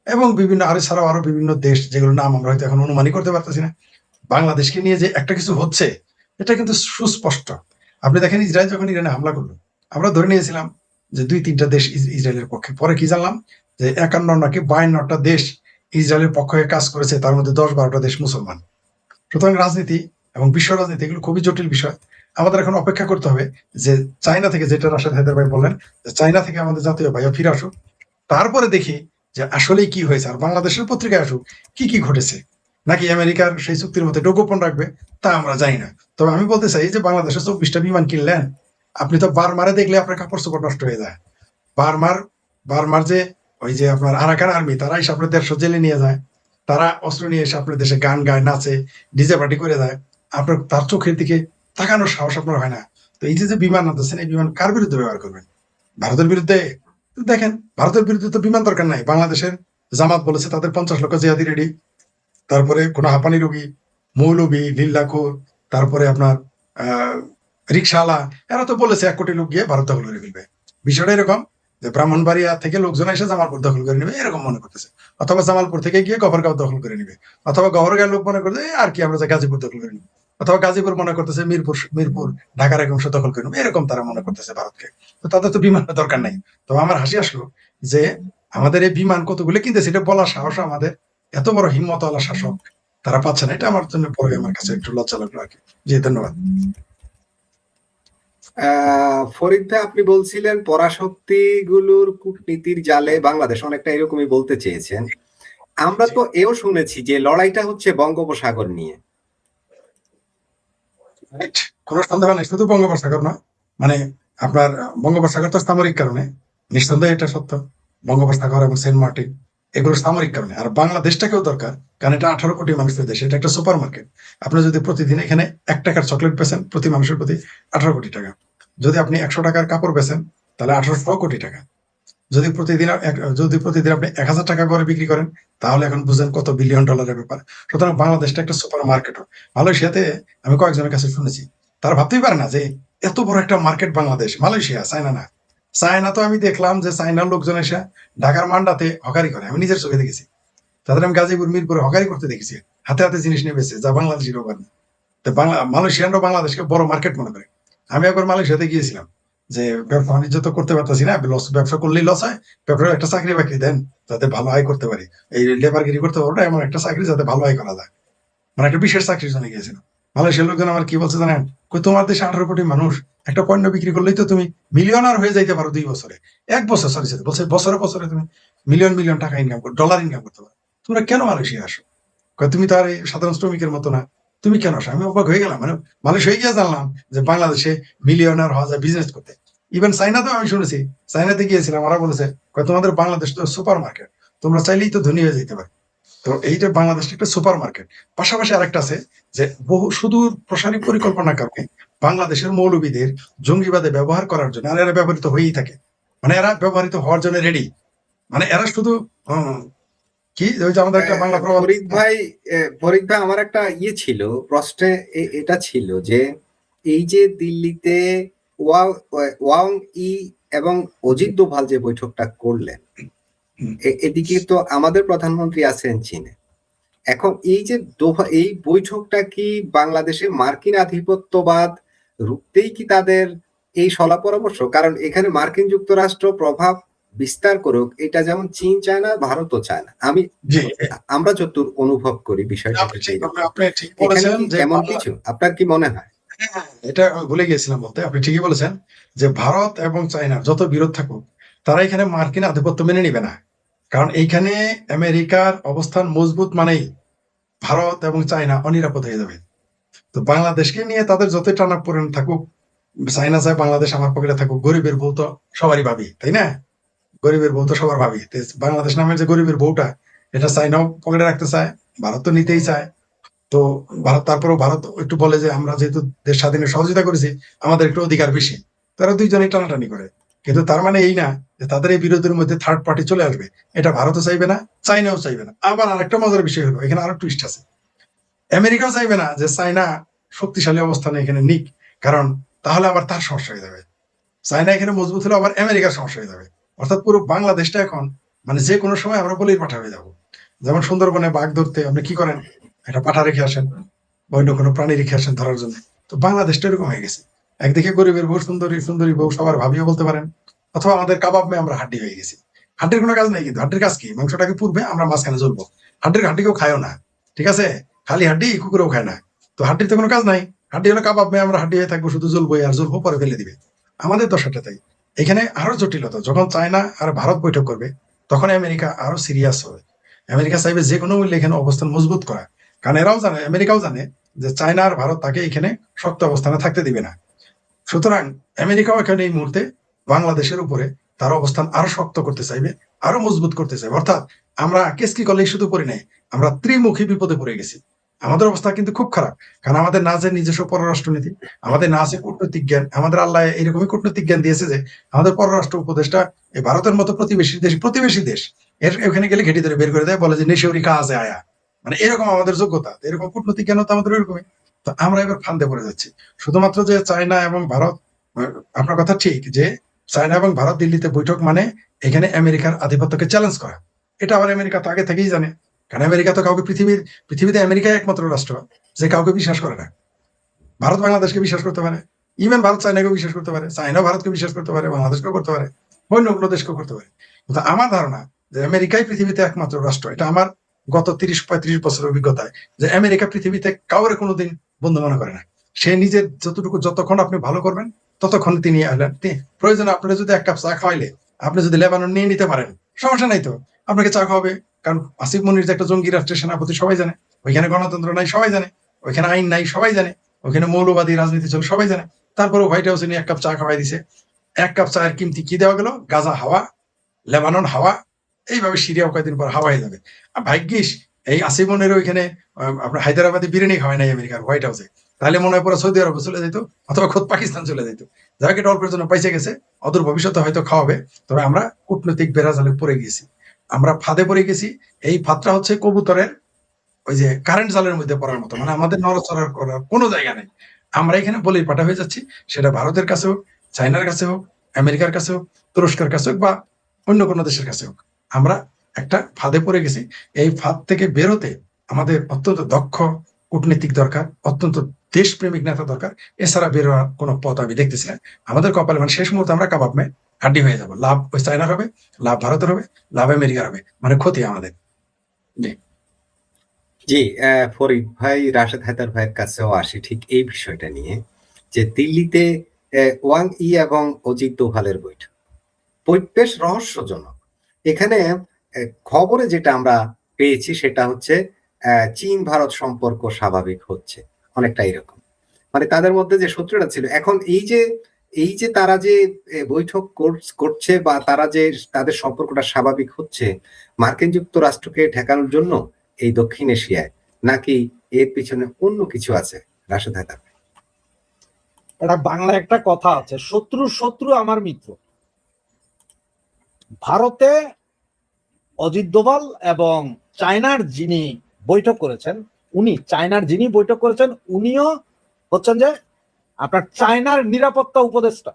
এবং বিভিন্ন আরো ছাড়াও আরো বিভিন্ন দেশ, যেগুলোর নাম আমরা হয়তো এখন অনুমানই করতে পারতেছি না। বাংলাদেশকে নিয়ে যে একটা কিছু হচ্ছে, এটা কিন্তু সুস্পষ্ট। আপনি দেখেন, ইসরায়েল যখন ইরানে হামলা করলো, আমরা ধরে নিয়েছিলাম যে 2-3টা দেশ ইসরায়েলের পক্ষে। পরে কি জানলাম যে 51 নাকি 52টা দেশ ইসরায়েলের পক্ষে কাজ করেছে, তার মধ্যে 10-12টা দেশ মুসলমান। সুতরাং রাজনীতি এবং বিশ্ব রাজনীতি এগুলো খুবই জটিল বিষয়। আমাদের এখন অপেক্ষা করতে হবে যে চায়না থেকে, যেটা রাশেদ হায়দার ভাই বললেন, যে চায়না থেকে আমাদের জাতীয় ভাইয়া ফিরে আসুক, তারপরে দেখি যে আসলেই কি হয়েছে। আর বাংলাদেশের পত্রিকায় আসুক কি কি ঘটেছে, নাকি আমেরিকার সেই চুক্তির মধ্যে গোপন রাখবে, তা আমরা জানি না। তবে আমি বলতে চাই যে বাংলাদেশে 24টা বিমান কিনলেন, আপনি তো বারমারে দেখলে আপনার কাপড় চোপড় নষ্ট হয়ে যায়। বারমার যে ওই যে আপনার আরাকান আর্মি, তারা এসে আপনার 150 জেলে নিয়ে যায়, তারা অস্ত্র নিয়ে এসে আপনার দেশে গান গায়, নাচে, ডিজে পার্টি করে যায়। আপনার তার চোখের দিকে তাকানোর সাহস আপনার হয় না। তো এই যে বিমান আনতেছেন, এই বিমান কার বিরুদ্ধে ব্যবহার করবেন? ভারতের বিরুদ্ধে? দেখেন, ভারতের বিরুদ্ধে তো বিমান দরকার নাই। বাংলাদেশের জামাত বলেছে তাদের 50 লক্ষ জিহাদি রেডি। তারপরে কোনো হাঁপানি রোগী, মৌলবী, লিল্লাখোর, তারপরে আপনার রিক্সাওয়ালা, এরা তো বলেছে 1 কোটি লোক গিয়ে ভারত দখল করে ফেলবে। বিষয়টা এরকম যে ব্রাহ্মণবাড়িয়া থেকে লোকজন এসে জামালপুর দখল করে নেবে, এরকম মনে করতেছে। অথবা জামালপুর থেকে গিয়ে গভরগাঁও দখল করে নিবে, অথবা গভরগাঁও লোক মনে করছে আর কি আমরা গাজীপুর দখল করে নিব, অথবা গাজীপুর মনে করতেছে মিরপুর ঢাকার এক অংশ দখল করে নেবে, এরকম তারা মনে করতেছে ভারতকে। তো তাদের তো বিমানের দরকার নাই। তো আমার হাসি আসলো যে আমাদের এই বিমান কতগুলো কিনতেছে, এটা বলার সাহস আমাদের এত বড় হিম্মতওয়ালা শাসক তারা পাচ্ছে না। এটা আমার জন্য পরে আমার কাছে একটু লজ্জা লাগলো আর কি। জি, ধন্যবাদ। ফরিদ ভাই, আপনি বলছিলেন পরাশক্তি গুলোর কূটনীতির জালে বাংলাদেশ, অনেকটা এরকমই বলতে চেয়েছেন। আমরা তো এও শুনেছি যে লড়াইটা হচ্ছে বঙ্গোপসাগর নিয়ে। কোনো সন্দেহ নেই, শুধু বঙ্গোপসাগর নয়, মানে আপনার বঙ্গোপসাগর তো সামরিক কারণে, নিঃসন্দেহে এটা সত্য। বঙ্গোপসাগর এবং সেন্ট মার্টিন এগুলো সামরিক কারণে। আর বাংলাদেশটাকেও দরকার, কারণ এটা 18 কোটি মানুষের দেশ, এটা একটা সুপার মার্কেট। আপনি যদি প্রতিদিন এখানে 1 টাকার চকলেট বেচেন, প্রতি মানুষের প্রতি 18 কোটি টাকা। যদি আপনি 100 টাকার কাপড় বেচেন, তাহলে 1800 কোটি টাকা। যদি প্রতিদিন আপনি 1000 টাকা করে বিক্রি করেন, তাহলে এখন বুঝেন কত বিলিয়ন ডলারের ব্যাপার। সুতরাং বাংলাদেশটা একটা সুপার মার্কেট। মালয়েশিয়াতে আমি কয়েকজনের কাছে শুনেছি, তারা ভাবতেই পারে না যে এত বড় একটা মার্কেট বাংলাদেশ। মালয়েশিয়া, চায়না না। চায়না তো আমি দেখলাম যে চায়নার লোকজন এসে ঢাকার মান্ডাতে হকারি করে, আমি নিজের চোখে দেখেছি। তাদের আমি গাজীপুর মিরপুরে হকারি করতে দেখেছি, হাতে হাতে জিনিস নিয়ে বেছে, যা বাংলাদেশের ব্যাপার না। তো মালয়েশিয়ানরা বাংলাদেশকে বড় মার্কেট মনে করে। আমি একবার মালয়েশিয়াতে গিয়েছিলাম, যে ব্যবসা বাণিজ্য তো করতে পারতেছি না, ব্যবসা করলেই লস হয়, ব্যবসার একটা চাকরি বাকরি দেন যাতে ভালো আয় করতে পারি। এই লেবারগিরি করতে পারবো না, এমন একটা চাকরি যাতে ভালো আয় করা যায়, মানে একটা বিশেষ চাকরির জন্য গিয়েছিলাম। মালয়েশিয়ার লোকজন আমার কি বলছে জানেন? কই, তোমার দেশে 18 কোটি মানুষ, একটা পণ্য বিক্রি করলেই তো তুমি মিলিয়নার হয়ে যাইতে পারো 2 বছরে, 1 বছর, সরি সরি বলছে, বছরে বছরে তুমি মিলিয়ন মিলিয়ন টাকা ইনকাম করো, ডলার ইনকাম করতে পারো। তোমরা কেন মালয়েশিয়া আসো? কয়, তুমি তো আর এই সাধারণ শ্রমিকের মতো না, তুমি কেন আসো? আমি অবাক হয়ে গেলাম, মানে মালয়েশিয়া গিয়ে জানলাম যে বাংলাদেশে মিলিয়নার হওয়া যায় বিজনেস করতে। ইভেন চাইনাতেও আমি শুনেছি, চাইনাতে গিয়েছিলাম, ওরা বলেছে কয়, তোমাদের বাংলাদেশ তো সুপার মার্কেট, তোমরা চাইলেই তো ধনী হয়ে যেতে পারো। তো এইটা বাংলাদেশ একটা সুপার মার্কেট। পাশাপাশি আরেকটা আছে, যে বহু সুদূর প্রসারী পরিকল্পনার কারণে বাংলাদেশের মৌলবীদের জঙ্গিবাদে ব্যবহার করার জন্য, আর এরা ব্যবহৃত হয়েই থাকে, মানে এরা ব্যবহৃত হওয়ার জন্য রেডি। মানে এরা শুধু কি, ওই যে আমাদের একটা বাংলা প্রবাদ, ফরিদ ভাই আমার একটা ছিল প্রশ্নে, এটা ছিল যে এই যে দিল্লিতে ওয়াং ই এবং অজিত দোভাল যে বৈঠকটা করলেন, এদিকে তো আমাদের প্রধানমন্ত্রী আছেন চীনে। এখন এই যে এই বৈঠকটা কি বাংলাদেশে মার্কিন আধিপত্যবাদ রুখতেই কি তাদের এই সলা পরামর্শ? কারণ এখানে মার্কিন যুক্তরাষ্ট্র প্রভাব বিস্তার করুক, এটা যেমন চীন চায় না, ভারতও চায় না। আমরা যতদূর অনুভব করি বিষয়টা আপনি ঠিক বলেছেন যে এমন কিছু আপনার কি মনে হয়? এটা ভুলে গিয়েছিলাম বলতে, আপনি ঠিকই বলেছেন যে ভারত এবং চায়না যত বিরোধ থাকুক, তারা এখানে মার্কিন আধিপত্য মেনে নিবে না। কারণ এইখানে আমেরিকার অবস্থান মজবুত মানেই ভারত এবং চায়না অনিরাপদ হয়ে যাবে। তো বাংলাদেশকে নিয়ে তাদের যতই টানাপোড়েন থাকুক, চায়না চায় বাংলাদেশ আমার পকেটে থাকুক, গরিবের বউ তো সবারই ভাবি, তাই না? গরিবের বউ তো সবার ভাবি। বাংলাদেশ নামের যে গরিবের বউটা, এটা চায়নাও পকেটে রাখতে চায়, ভারত তো নিতেই চায়। তো তারপরেও ভারত একটু বলে যে আমরা যেহেতু দেশ স্বাধীনের সহযোগিতা করেছি, আমাদের একটু অধিকার বেশি। তারা দুইজনেই টানাটানি করে, কিন্তু তার মানে এই না যে তাদের এই বিরোধের মধ্যে থার্ড পার্টি চলে আসবে। এটা ভারতও চাইবে না, চাইনাও চাইবে না। আবার আরেকটা মজার বিষয় হলো, এখানে আরো টুইস্ট আছে, আমেরিকাও চাইবে না যে চায়না শক্তিশালী অবস্থানে এখানে নিক, কারণ তাহলে আবার তার সমস্যা হয়ে যাবে। চায়না এখানে মজবুত হলে আবার আমেরিকার সমস্যা হয়ে যাবে। অর্থাৎ পুরো বাংলাদেশটা এখন মানে যে কোনো সময় আমরা বলির পাঠা হয়ে যাবো। যেমন সুন্দরবনে বাঘ ধরতে আপনি কি করেন, একটা পাঠা রেখে আসেন, অন্য কোনো প্রাণী রেখে আসেন ধরার জন্য। তো বাংলাদেশটা এরকম হয়ে গেছে, একদিকে গরিবের বউ, সুন্দরী সুন্দরী বউ সবার ভাবিও বলতে পারেন, অথবা আমাদের কাবাব মেয়ে আমরা হাড্ডি হয়ে গেছি। হাড্ডির কোনো কাজ নেই, কিন্তু হাড্ডির কাজ কি, মাংসটাকে পুরবে, আমরা মাঝখানে জ্বলবো। হাড্ডি কেউ খায়ও না, ঠিক আছে, খালি হাড্ডি কুকুরেও খায় না। তো হাড্ডির তো কোনো কাজ নাই, হাড্ডি হলো কাবাব মেয়ে, আমরা হাড্ডি হয়ে থাকবো, শুধু জ্বলবোই আর জ্বলবো, পরে ফেলে দিবে। আমাদের দশাটা তাই। এখানে আরো জটিলতা, যখন চায়না আর ভারত বৈঠক করবে, তখন আমেরিকা আরো সিরিয়াস হবে। আমেরিকা চাইবে যে কোনো মূল্যে এখানে অবস্থান মজবুত করা, কারণ এরাও জানে, আমেরিকাও জানে যে চায়না আর ভারত তাকে এখানে শক্ত অবস্থানে থাকতে দিবে না। সুতরাং আমেরিকাও এখানে এই মুহূর্তে বাংলাদেশের উপরে তার অবস্থান আরো শক্ত করতে চাইবে, আরো মজবুত করতে চাইবে। অর্থাৎ আমরা কেসকি কলেই শুধু পড়ি নাই, আমরা ত্রিমুখী বিপদে পড়ে গেছি। আমাদের অবস্থা কিন্তু খুব খারাপ, কারণ আমাদের না যে নিজস্ব পররাষ্ট্রনীতি, আমাদের না আছে কূটনৈতিক জ্ঞান। আমাদের আল্লাহ এরকমই কূটনৈতিক জ্ঞান দিয়েছে যে আমাদের পররাষ্ট্র উপদেষ্টা এই ভারতের মতো প্রতিবেশী দেশ এর এখানে গেলে ঘেটি ধরে বের করে দেয়, বলে যে নেশৌরি কাজে আয়া, মানে এরকম আমাদের যোগ্যতা, এরকম কূটনৈতিক জ্ঞান তো আমাদের এরকমই। তো আমরা এবার ফান্দে পড়ে যাচ্ছি। শুধুমাত্র যে চায়না এবং ভারত, আপনার কথা ঠিক যে চায়না এবং ভারত দিল্লিতে বৈঠক মানে এখানে আমেরিকার আধিপত্যকে চ্যালেঞ্জ করা। এটা আবার আমেরিকা তো আগে থেকেই জানে, কারণ আমেরিকা তো কাউকে পৃথিবীতে আমেরিকাই একমাত্র রাষ্ট্র যে কাউকে বিশ্বাস করে না। ভারত বাংলাদেশকে বিশ্বাস করতে পারে, ইভেন ভারত চায়নাকেও বিশ্বাস করতে পারে, চায়না ভারতকে বিশ্বাস করতে পারে, বাংলাদেশকেও করতে পারে, অন্য কোনো দেশকেও করতে পারে। কিন্তু আমার ধারণা যে আমেরিকাই পৃথিবীতে একমাত্র রাষ্ট্র, এটা আমার গত 30-35 বছরের অভিজ্ঞতায়, যে আমেরিকা পৃথিবীতে কাউরে কোনোদিন বন্ধু মনে করে না। সে নিজের যতক্ষণ আপনি ভালো করবেন ততক্ষণ তিনি প্রয়োজনে আপনারা যদি 1 কাপ চা খাওয়াইলে, আপনি যদি লেবানন নিয়ে নিতে পারেন, সমস্যা নাই তো, আপনাকে চা খাওয়াবে। কারণ আসিফ মনির যে একটা জঙ্গি রাষ্ট্রের সেনাপতি সবাই জানে, ওইখানে গণতন্ত্র নাই সবাই জানে, ওইখানে আইন নাই সবাই জানে, ওইখানে মৌলবাদী রাজনীতি চলে সবাই জানে। তারপরে হোয়াইট হাউসে নিয়ে 1 কাপ চা খাওয়াই দিছে। 1 কাপ চায়ের কিমতি কি দেওয়া গেল? গাজা হাওয়া, লেবানন হাওয়া, এইভাবে সিরিয়াও কয়েকদিন পর হাওয়াই যাবে। আর ভাগ্যিস এই আসিমনের ওইখানে আপনার হায়দ্রাবাদে বিরিয়ানি খাওয়াই নাই আমেরিকার হোয়াইট হাউসে, তাহলে মনে হয় পরে সৌদি আরবে চলে যেত অথবা খোদ পাকিস্তান চলে যেত। যারা এটা অল্পের জন্য পাইছে গেছে, অদূর ভবিষ্যতে হয়তো খাওয়াবে। তবে আমরা কূটনৈতিক বেড়াজালে পড়ে গেছি, আমরা ফাঁদে পড়ে গেছি। এই ফাঁদটা হচ্ছে কবুতরের ওই যে কারেন্ট জালের মধ্যে পড়ার মতো, মানে আমাদের নড়াচড়া করার কোনো জায়গা নেই। আমরা এখানে বলির পাঠা হয়ে যাচ্ছি, সেটা ভারতের কাছে হোক, চায়নার কাছে হোক, আমেরিকার কাছে হোক, তুরস্কের কাছে হোক বা অন্য কোনো দেশের কাছে হোক। আমরা একটা ফাঁদে পড়ে গেছি। এই ফাঁদ থেকে বেরোতে আমাদের অত্যন্ত দক্ষ কূটনীতিক দরকার, অত্যন্ত দেশপ্রেমিক নেতা দরকার। এছাড়া বেরোয়ার কোনো পথ আমি দেখতেছি না। আমাদের কপালে মানে শেষ মুহূর্তে আমরা কাবাব মে হাড্ডি হয়ে যাবো। লাভ ওই চায়নার হবে, লাভ ভারতের হবে, লাভ আমেরিকার হবে, মানে ক্ষতি আমাদের। জি জি, ফরিদ ভাই, রাশেদ হায়দার ভাইয়ের কাছেও আসি ঠিক এই বিষয়টা নিয়ে, যে দিল্লিতে ওয়াং ই এবং অজিত দোভালের বৈঠক বেশ রহস্যজনক। এখানে খবরে যেটা আমরা পেয়েছি সেটা হচ্ছে চীন ভারত সম্পর্ক স্বাভাবিক হচ্ছে, অনেকটা এরকম। মানে তাদের মধ্যে যে শত্রুতা ছিল, এখন এই যে তারা যে বৈঠক করছে বা তারা যে তাদের সম্পর্কটা স্বাভাবিক হচ্ছে, মার্কিন যুক্তরাষ্ট্রকে ঠেকানোর জন্য এই দক্ষিণ এশিয়ায়, নাকি এর পিছনে অন্য কিছু আছে? রাশেদ হায়দার। এটা বাংলা একটা কথা আছে, শত্রু শত্রু আমার মিত্র। ভারতে অজিত দোভাল এবং চায়নার যিনি বৈঠক করেছেন, উনিও হচ্ছেন যে আপনার চায়নার নিরাপত্তা উপদেষ্টা,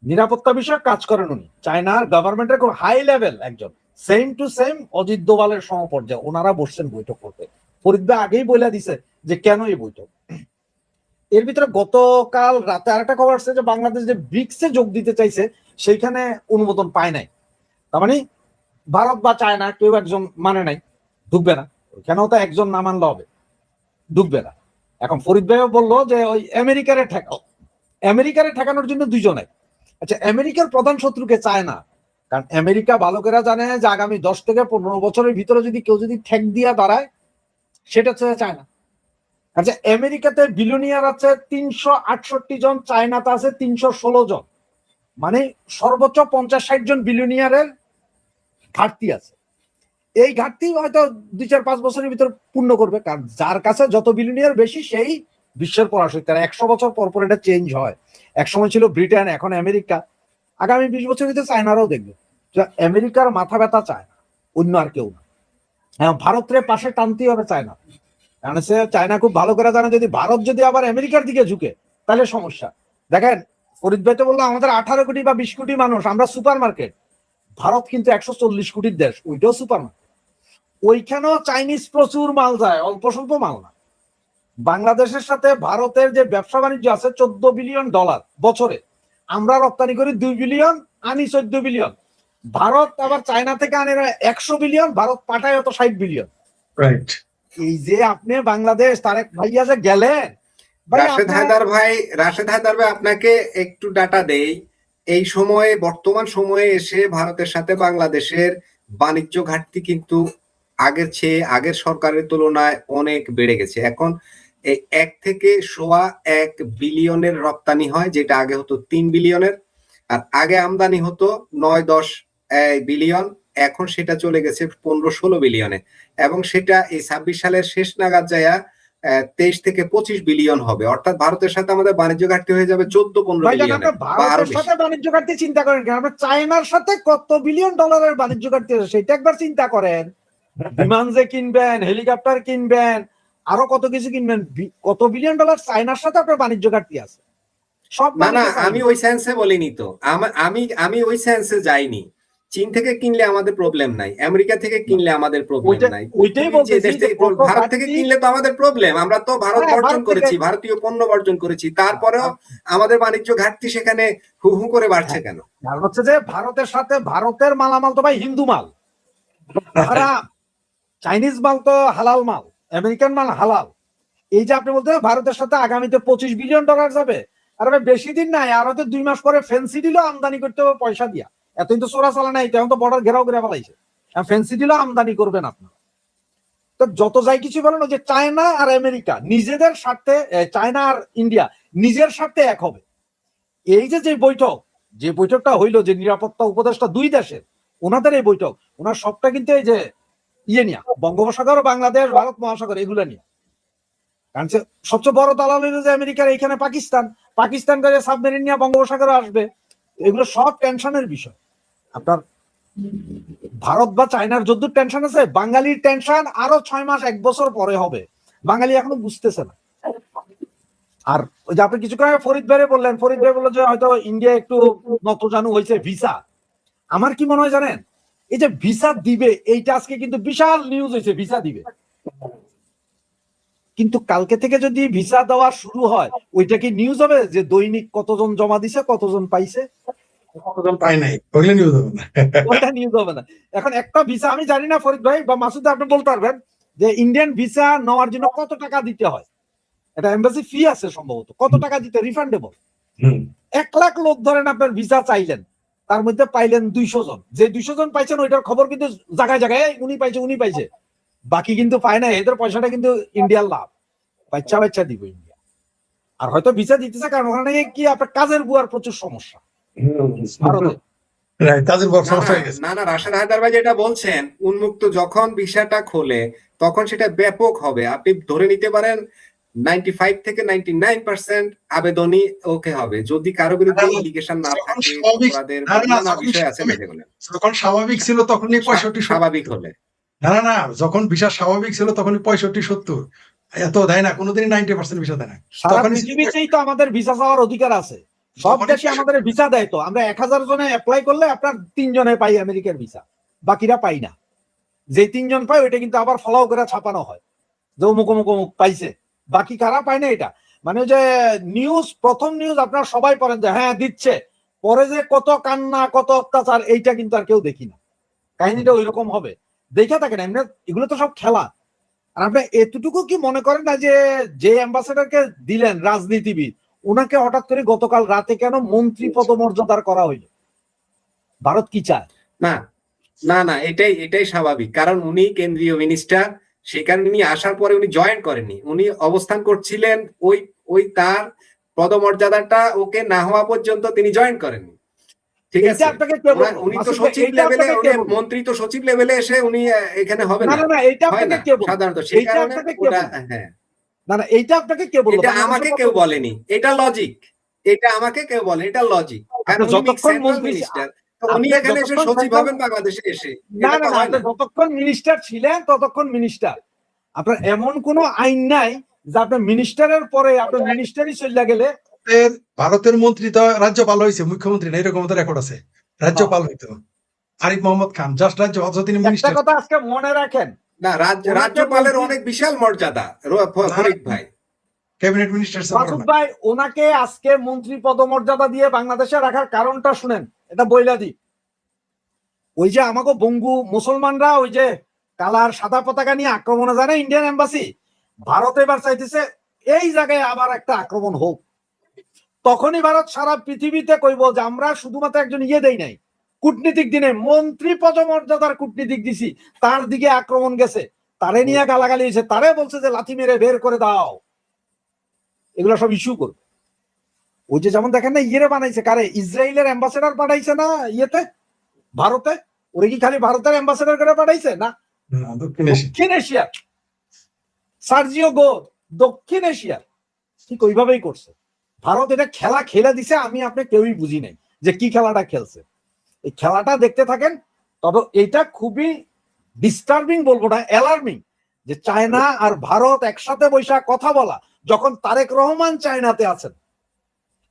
নিরাপত্তা বিষয়ে কাজ করেন উনি। চায়নার গভর্নমেন্টের খুব হাই লেভেল একজন, সেম টু সেম অজিত দোভালের সমপর্যায়ে ওনারা বসছেন বৈঠক করতে। ফরিদ ভাই আগেই বলে দিছে যে কেন এই বৈঠক। এর ভিতরে গতকাল রাতে আরেকটা খবর আসছে যে বাংলাদেশ যে ব্রিক্সে যোগ দিতে চাইছে সেইখানে অনুমোদন পায় নাই। তার মানে ভারত বা চায়না কেউ একজন মানে নাই, ঢুকবে না। ওইখানেও তো একজন না মানলে হবে, ঢুকবে না। এখন ফরিদ ভাইও বললো যে ওই আমেরিকারে ঠেকানোর জন্য দুইজনে। আচ্ছা, আমেরিকার প্রধান শত্রুকে চায় না, কারণ আমেরিকা ভালো করে জানে যে আগামী 10 থেকে 15 বছরের ভিতরে যদি কেউ যদি ঠেক দিয়া দাঁড়ায়, সেটা হচ্ছে চায়না। আচ্ছা, আমেরিকাতে বিলিয়নিয়ার আছে 368 জন, চায়নাতে আছে 316 জন, মানে সর্বোচ্চ 50-60 জন বিলিয়নিয়ারের ঘাটতি আছে। এই ঘাটতি হয়তো 2-4-5 বছরের ভিতর পূর্ণ করবে, কারণ যার কাছে যত বিলিয়নিয়ার বেশি সেই বিশ্বের পরাশক্তি। 100 বছর পর পর এটা চেঞ্জ হয়। একসময় ছিল ব্রিটেন, এখন আমেরিকা, আগামী 20 বছরের ভিতরে চায়নারাও দেখবে। আমেরিকার মাথা ব্যথা চায় না, অন্য আর কেউ না। হ্যাঁ, ভারতের পাশে টানতেই হবে চায়না, কারণ সে চায়না খুব ভালো করে জানে যদি ভারত যদি আবার আমেরিকার দিকে ঝুঁকে তাহলে সমস্যা। দেখেন, ফরিদ ভাই তো বললো আমাদের 18 কোটি বা 20 কোটি মানুষ, আমরা সুপার মার্কেট। ভারত কিন্তু 140 কোটির দেশ, ওইটাও সুপার মার্কেট। ওইখানেও চাইনিজ প্রচুর মাল যায়, অল্প স্বল্প মাল না। বাংলাদেশের সাথে ভারতের যে ব্যবসা বাণিজ্য আছে $14 বিলিয়ন বছরে, আমরা রপ্তানি করি 2 বিলিয়ন, আনি 14 বিলিয়ন। ভারত আবার চায়না থেকে আনে 100 বিলিয়ন, ভারত পাঠায় হতো 60 বিলিয়ন। রাইট। এই যে আপনি বাংলাদেশ তারেক ভাইয়া যে গেলেন, রাশেদ হায়দার ভাই, আপনাকে একটু ডাটা দেই। এই সময়ে, বর্তমান সময়ে এসে ভারতের সাথে বাংলাদেশের বাণিজ্য ঘাটতি কিন্তু আগের সরকারের তুলনায় অনেক বেড়ে গেছে। এখন এই 1 থেকে 1.25 বিলিয়নের রপ্তানি হয়, যেটা আগে হতো 3 বিলিয়নের। আর আগে আমদানি হতো 9-10 বিলিয়ন, এখন সেটা চলে গেছে 15-16 বিলিয়নে, এবং সেটা এই 26 সালের শেষ নাগাদ যায় 23 থেকে 25 বিলিয়ন হবে। অর্থাৎ ভারতের সাথে আমাদের বাণিজ্য ঘাটতি হয়ে যাবে 14-15 বিলিয়ন। ভারতের সাথে বাণিজ্য ঘাটতি চিন্তা করেন কেন, আমরা চায়নার সাথে কত বিলিয়ন ডলারের বাণিজ্য ঘাটতি আছে সেটা একবার চিন্তা করেন। বিমান যে কিনবেন, হেলিকপ্টার কিনবেন, আরো কত কিছু কিনবেন, কত বিলিয়ন ডলার চায়নার সাথে আপনার বাণিজ্য ঘাটতি আছে। সব না, আমি ওই সেন্সে বলিনি তো, আমি ওই সেন্সে যাইনি। চীন থেকে কিনলে আমাদের প্রবলেম নাই, আমেরিকা থেকে কিনলে আমাদের প্রবলেম নাই, ওইটাই বলতেছি যে ভারত থেকে কিনলে তো আমাদের প্রবলেম। আমরা তো ভারত বর্জন করেছি, ভারতীয় পণ্য বর্জন করেছি, তারপরেও আমাদের বাণিজ্য ঘাটতি সেখানে হু হু করে বাড়ছে কেন? কারণ হচ্ছে যে ভারতের সাথে, ভারতের মালামাল তো ভাই হিন্দু মাল, চাইনিজ মাল তো হালাল মাল, আমেরিকান মাল হালাল। এই যে আপনি বলতে ভারতের সাথে আগামীতে 25 বিলিয়ন ডলার যাবে, আর বেশি দিন নাই, আর হয়তো 2 মাস পরে ফেন্সি দিলেও আমদানি করতে হবে পয়সা দিয়া। এতদিন তো চোরা চালা নাই, তেমন তো বর্ডার ঘেরাও করে ফেলাইছে, ফেন্সি দিলেও আমদানি করবেন আপনার। তো যত যাই কিছু বলেন, যে চায়না আর আমেরিকা নিজেদের স্বার্থে, চায়না আর ইন্ডিয়া নিজের স্বার্থে এক হবে। এই যে বৈঠকটা হইলো, যে নিরাপত্তা উপদেষ্টা দুই দেশের, ওনাদের এই বৈঠক, ওনার সবটা কিন্তু এই যে ইয়ে নিয়ে, বঙ্গোপসাগর, বাংলাদেশ, ভারত মহাসাগর, এগুলো নিয়ে। কারণ সবচেয়ে বড় দালাল হইল যে আমেরিকার এইখানে পাকিস্তান করে সাবমেরিন নিয়ে বঙ্গোপসাগরে আসবে। এগুলো সব টেনশনের বিষয়। আপনার ভারত বা চায়নার যদ্দূর টেনশন আছে, বাঙালির টেনশন আরো 6 মাস 1 বছর পরে হবে। বাঙালি এখনো বুঝতেছে না। আর ওই যে আপনি কিছুক্ষণ আগে ফরিদ ভাই বললেন যে হয়তো ইন্ডিয়া একটু নতজানু হয়েছে ভিসা। আমার কি মনে হয় জানেন, এই যে ভিসা দিবে, এইটা আজকে কিন্তু বিশাল নিউজ হয়েছে, ভিসা দিবে। কিন্তু কালকে থেকে যদি ভিসা দেওয়া শুরু হয়, ওইটা কি নিউজ হবে যে দৈনিক কতজন জমা দিছে, কতজন পাইছে? কতজন পাই নাই, ওইগুলো নিউজ হবে না। ওইটা নিউজ হবে না। এখন একটা ভিসা, আমি জানি না ফরিদ ভাই বা মাসুদ, আপনি বলতে পারবেন যে ইন্ডিয়ান ভিসা নেওয়ার জন্য কত টাকা দিতে হয়? এটা এমবাসি ফি আছে সম্ভবত, কত টাকা দিতে রিফান্ডেবল? 1 লাখ লোক ধরেন আপনার ভিসা চাইলেন, তার মধ্যে পাইলেন 200 জন। যে 200 জন পাইছেন ওইটার খবর কিন্তু জায়গায় জায়গায় উনি পাইছে, বাকি কিন্তু পায় না। এদের পয়সাটা কিন্তু ইন্ডিয়ার লাভ, বাচ্চা দিব ইন্ডিয়া। আর হয়তো ভিসা দিতেছে কারণ ওখানে কি আপনার কাজের বুয়ার প্রচুর সমস্যা ভারতে। না না, রাশেদ হায়দার ভাই যেটা বলছেন, উন্মুক্ত যখন ভিসাটা খোলে তখন সেটা ব্যাপক হবে। আপনি ধরে নিতে পারেন 95 থেকে 99% আবেদনই ওকে হবে, যদি কারো বিরুদ্ধে ইন্ডিকেশন না থাকে, অপরাধের নানা বিষয় আছে যেগুলো। যখন স্বাভাবিক ছিল তখনই 65 স্বাভাবিক হলে, না, যখন ভিসা স্বাভাবিক ছিল তখনই 65-70 এত দেয় না, কোনোদিনই 90% ভিসা দেয় না। সারা পৃথিবীতেই তো আমাদের ভিসা চাওয়ার অধিকার আছে, সব দেশে আমাদের ভিসা দেয়। তো আমরা 1000 জনে অ্যাপ্লাই করলে আপনার 3 জনে পাই আমেরিকার ভিসা, বাকিরা পাই না। যে 3 জন পাই ওইটা কিন্তু আবার ফলো করে ছাপানো হয় যে অমুক পাইছে, বাকি কারা পায় না। এটা মানে যে নিউজ, প্রথম নিউজ আপনারা সবাই পড়েন যে হ্যাঁ দিচ্ছে, পরে যে কত কান্না, কত অত্যাচার, এইটা কিন্তু আর কেউ দেখি না। কাহিনীটা ওই রকম হবে, দেখে থাকেন এমনি। এগুলো তো সব খেলা। আর আপনি এতটুকু কি মনে করেন না যে অ্যাম্বাসেডরকে দিলেন রাজনীতিবিদ, ওনাকে হঠাৎ করে গতকাল রাতে কেন মন্ত্রী পদমর্যাদার করা হইল? ভারত কি চায়? না, এটাই স্বাভাবিক, কারণ উনি কেন্দ্রীয় মিনিস্টার। সেখানে উনি আসার পরে উনি জয়েন করেননি, উনি অবস্থান করছিলেন ওই তার পদমর্যাদাটা ওকে না হওয়া পর্যন্ত তিনি জয়েন করেননি। ঠিক আছে, উনি তো সচিব লেভেলে, মন্ত্রী তো সচিব লেভেলে এসে উনি এখানে হবে না, সাধারণত। সেই কারণে এইটা আপনাকে কে বলল? এটা আমাকে কেউ বলেনি, এটা লজিক। এটা আমাকে কেউ বলে, এটা লজিক। কারণ যতক্ষণ মিনিস্টার, উনি এখানে এসে সচিব হবেন বাংলাদেশে এসে। না, যতক্ষণ মিনিস্টার ছিলেন ততক্ষণ মিনিস্টার। আপনার এমন কোন আইন নাই যে আপনার মিনিস্টারের পরে আপনার মিনিস্টারই চলে গেলে। ভারতের মন্ত্রী তো রাজ্যপাল হয়েছে, মুখ্যমন্ত্রী না, এরকম তো রেকর্ড আছে। রাজ্যপাল হইতো আরিফ মোহাম্মদ খান, জাস্ট রাজ্যপাল। তিনি মিনিস্টার। একটা কথা আজকে মনে রাখেন, না, রাজ্যপালের অনেক বিশাল মর্যাদা ফরিদ ভাই, ক্যাবিনেট মিনিস্টার মাসুদ ভাই। ওনাকে আজকে মন্ত্রী পদমর্যাদা দিয়ে বাংলাদেশে রাখার কারণটা শুনেন, এটা বইলা দি। ওই যে আমাকে বঙ্গু মুসলমানরা ওই যে কালার সাদা পতাকা নিয়ে আক্রমণে যায় না ইন্ডিয়ান এম্বাসি, ভারত এবার চাইতেছে এই জায়গায় আবার একটা আক্রমণ হোক। তখনই ভারত সারা পৃথিবীতে কইব যে আমরা শুধুমাত্র একজন দেই নাই, কূটনীতিক দিনে মন্ত্রী পদমর্যাদার কূটনীতিক দিছি, তার দিকে আক্রমণ গেছে, তারে নিয়ে গালাগালি হয়েছে, তারে বলছে যে লাথি মেরে বের করে দাও। এগুলো সব ইস্যু করবে। ওই যে যেমন দেখেন না বানাইছে কারে, ইসরায়েলের অ্যাম্বাসেডর পাঠাইছে না ভারতে। ওরে কি খালি ভারতের অ্যাম্বাসেডর করে পাঠাইছে না, দক্ষিণ এশিয়ার সার্জিও গো, দক্ষিণ এশিয়ার ঠিক ওইভাবেই করছে ভারত। এটা খেলা খেলে দিছে, আমি আপনি কেউই বুঝি নাই যে কি খেলাটা খেলছে। এই খেলাটা দেখতে থাকেন। তবে এটা খুবই ডিস্টার্বিং, বলবো না, অ্যালার্মিং, যে চায়না আর ভারত একসাথে বৈশা কথা বলা। যখন তারেক রহমান চায়নাতে আছেন,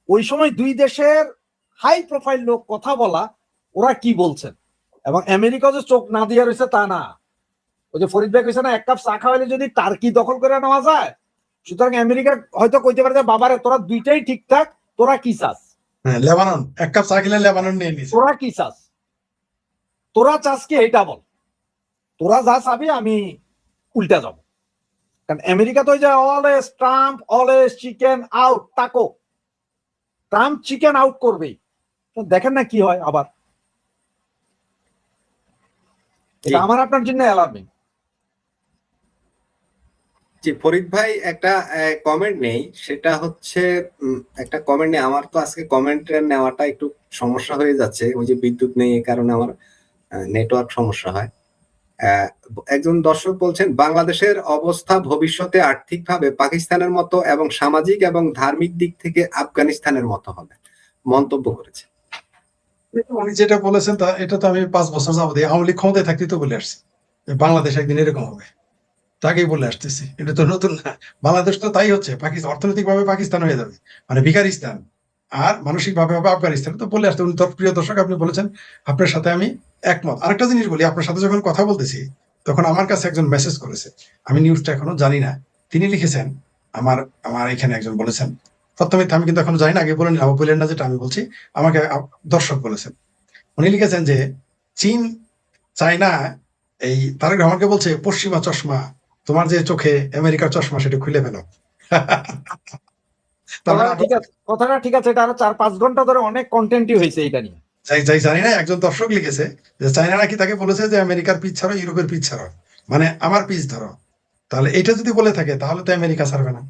ওই সময় দুই দেশের হাই প্রোফাইল লোক কথা বলা, ওরা কি বলছেন। এবং আমেরিকা যে চোখ না দিয়ে রয়েছে তা না। ওই যে ফরিদ ভাই কইছে না, 1 কাপ চা খাওয়াইলে যদি টার্কি দখল করে নেওয়া যায়, সুতরাং আমেরিকা হয়তো কইতে পারে যে বাবারে তোরা দুইটাই ঠিকঠাক, তোরা কি চাস? লেবানন 1 কাপ চা খেলে লেবানন নিয়ে নিস, তোরা কি চাস, তোরা চাস কি এইটা বল, তোরা যা চাবি আমি উল্টা যাব। কারণ আমেরিকা তো যে always Trump, always chicken out, তাকো ট্রাম্প চিকেন আউট করবেই। দেখেন না কি হয় আবার। এটা আমার আপনার জন্য অ্যালার্মিং। জি ফরিদ ভাই, একটা কমেন্ট নেই, সেটা হচ্ছে একটা কমেন্ট নেই। আমার তো আজকে কমেন্ট নেওয়াটা একটু সমস্যা হয়ে যাচ্ছে, ওই যে বিদ্যুৎ নেই, এই কারণে আমার নেটওয়ার্ক সমস্যা হয়। আহ, একজন দর্শক বলছেন, বাংলাদেশের অবস্থা ভবিষ্যতে আর্থিকভাবে পাকিস্তানের মতো এবং সামাজিক এবং ধার্মিক দিক থেকে আফগানিস্তানের মতো হবে, মন্তব্য করেছে। উনি যেটা বলেছেন তা এটা তো আমি 5 বছর যাবত আওয়ামী লীগ ক্ষমতায় থাকতে তো বলে আসছি যে বাংলাদেশ একদিন এরকম হবে, তাকেই বলে আসতেছি। এটা তো নতুন না। বাংলাদেশ তো তাই হচ্ছে, পাকিস্তান অর্থনৈতিক ভাবে পাকিস্তান হয়ে যাবে, মানে ভিকারিস্তান, আর মানসিক ভাবে হবে আফগানিস্তান। তো বলে আসতে উনি তো, প্রিয় দর্শক আপনি বলেছেন, আপনার সাথে আমি একমত। আরেকটা জিনিস বলি, আপনার সাথে যখন কথা বলতেছি তখন আমার কাছে একজন মেসেজ করেছে, আমি নিউজটা এখনো জানি না। তিনি লিখেছেন, আমার আমার এখানে একজন বলেছেন, প্রথমে আমি কিন্তু এখনো জানি না, আগে বলে নিলাম, বললেন না যেটা আমি বলছি, আমাকে দর্শক বলেছেন। উনি লিখেছেন যে চীন, চায়না, এই তারেক রহমানকে বলছে পশ্চিমা চশমা, তোমার যে চোখে আমেরিকার চশমা সেটা খুলে ফেলো। তার মানে কথাটা ঠিক আছে, এটা আরো 4-5 ঘন্টা ধরে অনেক কন্টেন্টই হয়েছে এটা নিয়ে। যাই জানি না, একজন দর্শক লিখেছে যে চায়না নাকি তাকে বলেছে যে আমেরিকার পিছ ছাড়ো, ইউরোপের পিছ ছাড়ো, মানে আমার পিছ ধরো। তাহলে এটা যদি বলে থাকে তাহলে তো আমেরিকা ছাড়বে না।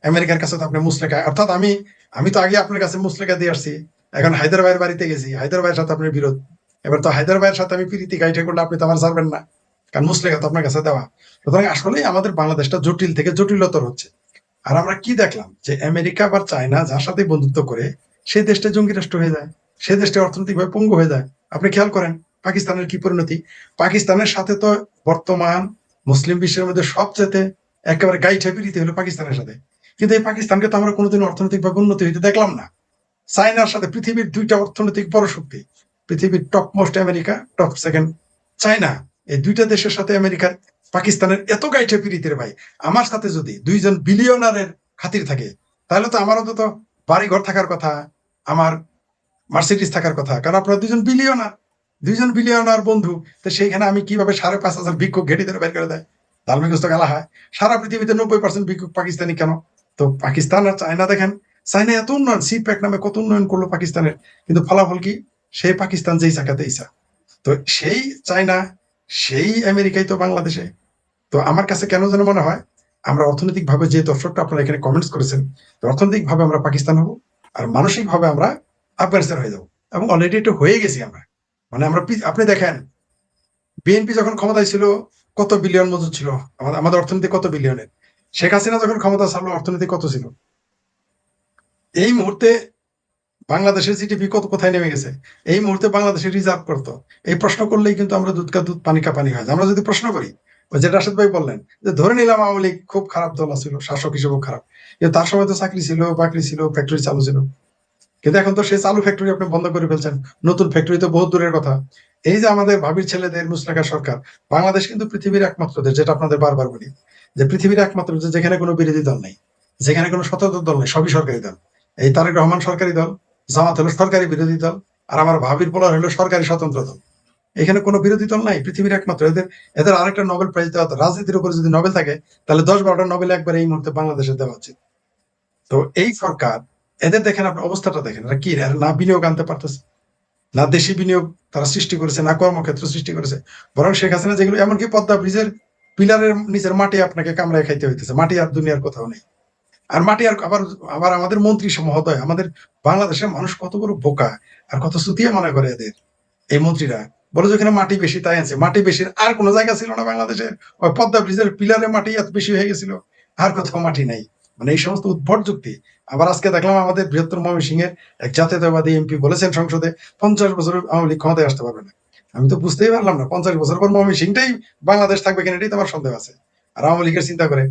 আমেরিকার কাছে তো আপনি মুসলেখা, অর্থাৎ আমি তো আগে আপনার কাছে মুসলেখা দিয়ে আসছি, এখন হায়দ্রাবাদের বাড়িতে গেছি, হায়দ্রাবাদের সাথে আপনার বিরোধ। এবার তো হায়দ্রাবাদের সাথে আমি প্রীতি গাইটে করলে আপনি তো আমার ছাড়বেন না, কারণ মুসলেখা তো আপনার কাছে দেওয়া। সুতরাং আসলেই আমাদের বাংলাদেশটা জটিল থেকে জটিলতর হচ্ছে। আর আমরা কি দেখলাম যে আমেরিকা বা চায়না যার সাথে বন্ধুত্ব করে সেই দেশটা জঙ্গি রাষ্ট্র হয়ে যায়, সেই দেশটা অর্থনৈতিকভাবে পঙ্গু হয়ে যায়। আপনি খেয়াল করেন পাকিস্তানের কি পরিণতি। পাকিস্তানের সাথে তো বর্তমান মুসলিম বিশ্বের মধ্যে সবচেয়ে একেবারে গাইঠা পিড়িতে হলো পাকিস্তানের সাথে, কিন্তু এই পাকিস্তানকে তো আমরা কোনোদিন অর্থনৈতিকভাবে উন্নতি হইতে দেখলাম না। চায়নার সাথে পৃথিবীর 2টা অর্থনৈতিক বড় শক্তি, পৃথিবীর top most America, top second China, এই 2টা দেশের সাথে আমেরিকার, পাকিস্তানের এত গাইঠে পিড়িতের ভাই। আমার সাথে যদি 2জন বিলিয়নারের খাতির থাকে, তাহলে তো আমার অন্তত বাড়ি ঘর থাকার কথা, আমার মার্সিডিস থাকার কথা, কারণ আপনারা 2জন বিলিয়নার বন্ধু। তো সেইখানে আমি কিভাবে 5,500 ভিক্ষুক ঘেটি ধরে বের করে দেয়, ধার্মিকস্ত গালা হয়। সারা পৃথিবীতে 90% ভিক্ষুক পাকিস্তানি কেন? তো পাকিস্তান আর চায়না দেখেন, চায়না এত উন্নয়ন, সিপ্যাক নামে কত উন্নয়ন করলো পাকিস্তানের, কিন্তু ফলাফল কি? সেই পাকিস্তান যেই চাকাতে ইসা, তো সেই চায়না, সেই আমেরিকাই তো বাংলাদেশে। তো আমার কাছে কেন যেন মনে হয় আমরা অর্থনৈতিক ভাবে, যে দর্শকটা আপনারা এখানে কমেন্টস করেছেন, অর্থনৈতিক ভাবে আমরা পাকিস্তান হবো, আর মানসিক ভাবে আমরা আফগানিস্তান হয়ে যাবো, এবং অলরেডি এটা হয়ে গেছি আমরা। মানে আমরা আপনি দেখেন বিএনপি যখন ক্ষমতায় ছিল কত বিলিয়ন মজুদ ছিল, আমাদের অর্থনীতি কত বিলিয়নের। শেখ হাসিনা যখন ক্ষমতা ছাড়লো অর্থনীতি কত ছিল। এই মুহূর্তে বাংলাদেশের জিডিপি কত কোথায় নেমে গেছে, এই মুহূর্তে বাংলাদেশের রিজার্ভ করত। এই প্রশ্ন করলেই কিন্তু আমরা দুধ কা দুধ পানি কা পানি হয়। আমরা যদি প্রশ্ন করি, ওই যে রাশেদ ভাই বললেন যে ধরে নিলাম আওয়ামী লীগ খুব খারাপ দল ছিল, শাসক হিসেবেও খারাপ, কিন্তু তার সময় তো চাকরি ছিল, বাকরি ছিল, ফ্যাক্টরি চালু ছিল। কিন্তু এখন তো সেই চালু ফ্যাক্টরি আপনি বন্ধ করে ফেলছেন, নতুন ফ্যাক্টরি তো বহুত দূরের কথা। এই যে আমাদের ভাবির ছেলেদের মুসলেখা সরকার, বাংলাদেশ কিন্তু পৃথিবীর একমাত্র দেশ, যেটা আপনাদের বারবার বলি, যে পৃথিবীর একমাত্র দেশ যেখানে কোনো বিরোধী দল নেই, যেখানে কোনো স্বতন্ত্র দল নেই, সবই সরকারি দল। এই তারেক রহমান সরকারি দল, জামাত হলো সরকারি বিরোধী দল, আর আমার ভাবির পোলার হলো সরকারি স্বতন্ত্র দল। এখানে কোনো বিরোধী দল নাই, পৃথিবীর একমাত্র। এদের এদের আরেকটা নোবেল প্রাইজ দেওয়া, রাজনীতির উপরে যদি নোবেল থাকে তাহলে 10-12টা নোবেল একবার এই মুহূর্তে বাংলাদেশে দেওয়া উচিত। তো এই সরকার, এদের দেখেন আপনার অবস্থাটা দেখেন, এরা কি না বিনিয়োগ আনতে পারতেছে, না দেশি বিনিয়োগ তারা সৃষ্টি করেছে, না কর্মক্ষেত্র সৃষ্টি করেছে। বরং শেখ হাসিনা যেগুলো, এমনকি পদ্মা ব্রিজের পিলারের নিচের মাটি আপনাকে কামড়ায় খাইতে হইতেছে, মাটি আর দুনিয়ার কোথাও নেই। আর মাটি আর আবার আবার আমাদের মন্ত্রী মহোদয়, আমাদের বাংলাদেশের মানুষ কত বড় বোকা আর কত সুতিয়া মনে করে এদের এই মন্ত্রীরা। বলে যে এখানে মাটি বেশি তাই আছে, মাটি বেশির আর কোনো জায়গা ছিল না বাংলাদেশের, ওই পদ্মা ব্রিজের পিলারে মাটি এত বেশি হয়ে গেছিল, আর কোথাও মাটি নাই। মানে এই সমস্ত উদ্ভট যুক্তি। আবার আজকে দেখলাম আমাদের বৃহত্তর ময়মনসিংহের এক জাতীয়তাবাদী এমপি বলেছেন সংসদে 50 বছরের আওয়ামী লীগ ক্ষমতায় আসতে পারবে না। আমি তো বুঝতেই পারলাম না, 50 বছর পর ময়মনসিংহটাই বাংলাদেশ থাকবে কিনা এটাই তো আমার সন্দেহ আছে। আর আওয়ামী লীগের চিন্তা করে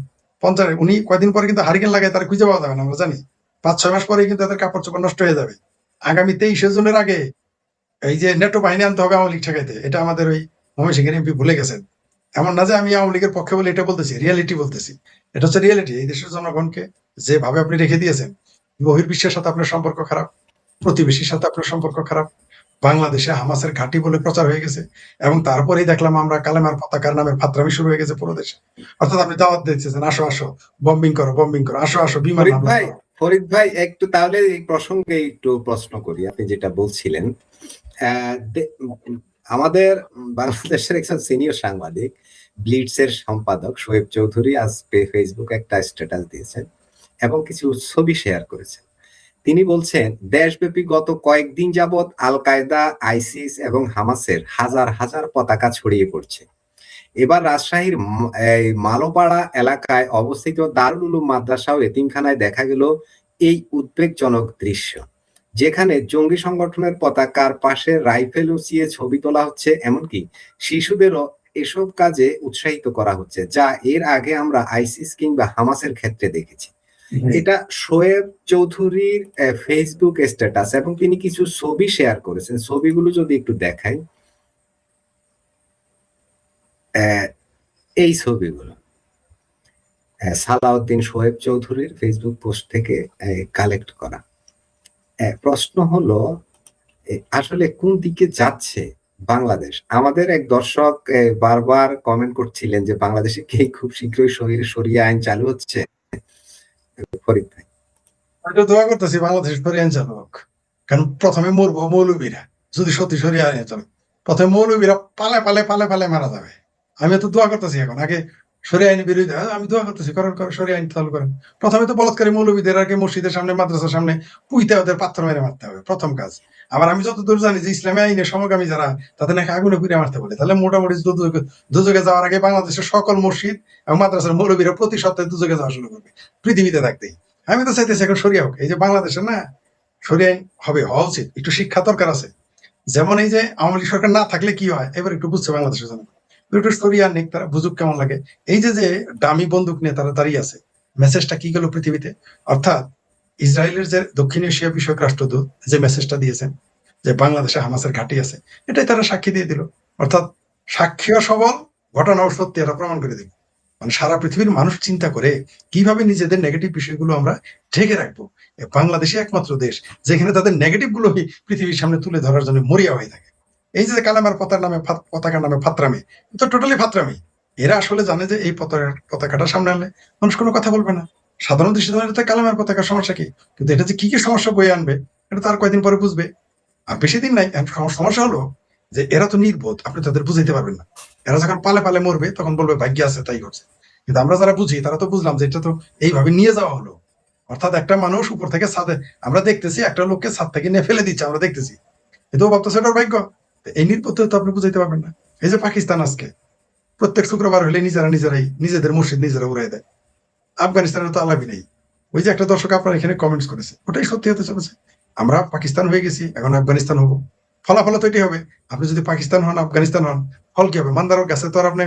50, উনি কয়েকদিন পরে কিন্তু হারিকেন লাগায় তারা খুঁজে পাওয়া যাবে না, আমরা জানি। 5-6 মাস পরে কিন্তু তাদের কাপড় চোপড় নষ্ট হয়ে যাবে। আগামী 23 জনের আগে এই যে নেটো বাহিনী আনতে হবে আওয়ামী লীগ ঠেকাইতে, এটা আমাদের ওই ময়মনসিংহের এমপি ভুলে গেছেন। এমন না যে আমি আওয়ামী লীগের পক্ষে বলে এটা বলতেছি, রিয়ালিটি বলতেছি। এটা হচ্ছে রিয়ালিটি। এই দেশের জনগণকে যেভাবে আপনি রেখে দিয়েছেন, বহির্বিশ্বের সাথে আপনার সম্পর্ক খারাপ, প্রতিবেশীর সাথে আপনার সম্পর্ক খারাপ, বাংলাদেশে হামাসের ঘাঁটি বলে প্রচার হয়ে গেছে, এবং তারপরেই দেখলাম আমরা কালেমার পতাকার নামের ফাত্রামি শুরু হয়ে গেছে পুরো দেশে। অর্থাৎ আপনি দাওয়াত দিচ্ছেন, আসো আসো বম্বিং করো, আসো আসো বিমান হামলা করো। ফরিদ ভাই একটু তাহলে এই প্রসঙ্গে একটু প্রশ্ন করি, আপনি যেটা বলছিলেন, আমাদের বাংলাদেশের একজন সিনিয়র সাংবাদিক, ব্লিটস এর সম্পাদক শোয়েব চৌধুরী আজ ফেসবুকে একটা স্ট্যাটাস দিয়েছেন এবং কিছু ছবি শেয়ার করেছেন। তিনি বলছেন, দেশব্যাপী গত কয়েকদিন যাবৎ আল কায়দা, আইসিস এবং হামাসের হাজার হাজার পতাকা ছড়িয়ে পড়ছে। এবার রাজশাহীর এই মালোপাড়া এলাকায় অবস্থিত দারুল উলুম মাদ্রাসা ও এতিমখানায় দেখা গেল এই উদ্বেগজনক দৃশ্য, যেখানে জঙ্গি সংগঠনের পতাকার পাশে রাইফেল উঁচিয়ে ছবি তোলা হচ্ছে, এমনকি শিশুদেরও এসব কাজে উৎসাহিত করা হচ্ছে, যা এর আগে আমরা আইসিস কিংবা হামাসের ক্ষেত্রে দেখেছি। এটা শোয়েব চৌধুরীর ফেসবুক স্ট্যাটাস এবং তিনি কিছু ছবি শেয়ার করেছেন। ছবিগুলো যদি একটু দেখাই, এই ছবিগুলো সালাউদ্দিন শোয়েব চৌধুরীর ফেসবুক পোস্ট থেকে কালেক্ট করা। প্রশ্ন হলো, আসলে কোন দিকে যাচ্ছে বাংলাদেশ? আমাদের এক দর্শক বারবার কমেন্ট করছিলেন যে বাংলাদেশে কি খুব শীঘ্রই শরিয়া আইন চালু হচ্ছে? ফরিদ ভাই, দোয়া করতেছি বাংলাদেশ শরিয়া আইন চালু হোক, কারণ প্রথমে মরবো মৌলবীরা। যদি সত্যি শরিয়া আইন চালু, প্রথমে মৌলবীরা পালে পালে পালে পালে মারা যাবে। আমি তো দোয়া করতেছি এখন, আগে শরিয়া আইন বিরোধী আমি দোয়া করতেছি করেন শরিয়া আইন চালু করেন। প্রথমে তো বলৎকারী মৌলবীদের আগে মসজিদের সামনে মাদ্রাসার সামনে পুইতে ওদের পাথর মেরে মারতে হবে, প্রথম কাজ। আবার আমি যতদূর জানি যে ইসলামী আইনের সমগামী যারা, তাদের নাকি আগুনে পুড়ে মারতে বলে। তাহলে মোটামুটি দুযোগে যাওয়ার আগে বাংলাদেশের সকল মসজিদ এবং মাদ্রাসার মৌলবীরা প্রতি সপ্তাহে দুযোগে যাওয়া শুরু করবে পৃথিবীতে থাকতেই। আমি তো চাইতেছি এখন শরিয়া হোক। এই যে বাংলাদেশের না শরিয়া আইন হবে, হওয়া উচিত। একটু শিক্ষা দরকার আছে। যেমন এই যে আওয়ামী লীগ সরকার না থাকলে কি হয় এবার একটু বুঝছে বাংলাদেশের জন্য, একটু শরিয়া নিক, তারা বুঝুক কেমন লাগে। এই যে দামি বন্দুক নিয়ে তারা দাঁড়িয়ে আছে, মেসেজটা কি গেল পৃথিবীতে? অর্থাৎ ইসরায়েলের যে দক্ষিণ এশিয়া বিষয়ক রাষ্ট্রদূত যে মেসেজটা দিয়েছেন যে বাংলাদেশে হামাসের ঘাঁটি আছে, এটাই তারা সাক্ষী দিয়ে দিল। অর্থাৎ সাক্ষীও সবল, ঘটনাও সত্যি, এটা প্রমাণ করে দিল। মানে সারা পৃথিবীর মানুষ চিন্তা করে কিভাবে নিজেদের নেগেটিভ বিষয়গুলো আমরা ঢেকে রাখবো। বাংলাদেশে একমাত্র দেশ যেখানে তাদের নেগেটিভ গুলো পৃথিবীর সামনে তুলে ধরার জন্য মরিয়া হয়ে থাকে। এই যে কালামার পতাকার নামে ফাত্রামি, তো টোটালি ফাত্রামি। এরা আসলে জানে যে এই পতাকাটা সামনে আনলে মানুষ কোনো কথা বলবে না। সাধারণ দৃষ্টিতে কালামের পতাকার সমস্যা কি, কিন্তু এটা যে কি কি সমস্যা বয়ে আনবে এটা তার কয়েকদিন পরে বুঝবে। আর বেশি দিন নাই। সমস্যা হলো যে এরা তো নির্বোধ, আপনি তাদের বুঝাইতে পারবেন না। এরা যখন পালে পালে মরবে তখন বলবে ভাগ্য আছে তাই করছে। কিন্তু আমরা যারা বুঝি তারা তো বুঝলাম যে এটা তো এইভাবে নিয়ে যাওয়া হলো। অর্থাৎ একটা মানুষ উপর থেকে ছাদে, আমরা দেখতেছি একটা লোককে ছাদ থেকে নিয়ে ফেলে দিচ্ছে, আমরা দেখতেছি, এটাও ভাবতেছে এটার ভাগ্য। এই নির্বোধ তো আপনি বুঝাইতে পারবেন না। এই যে পাকিস্তান আজকে প্রত্যেক শুক্রবার হলে নিজেরাই নিজেদের মসজিদ নিজেরা উড়াই দেয়। আফগানিস্তানের তো আলাপই নেই। ওই যে একটা দর্শক আপনার এখানে কমেন্টস করেছে, ওটাই সত্যি হতে চলেছে। আমরা পাকিস্তান হয়ে গেছি, এখন আফগানিস্তান হবো। ফলাফল তো এটাই হবে। আপনি যদি পাকিস্তান হন, আফগানিস্তান হন, ফল কি হবে? মান্দার গাছে তো আর আপনি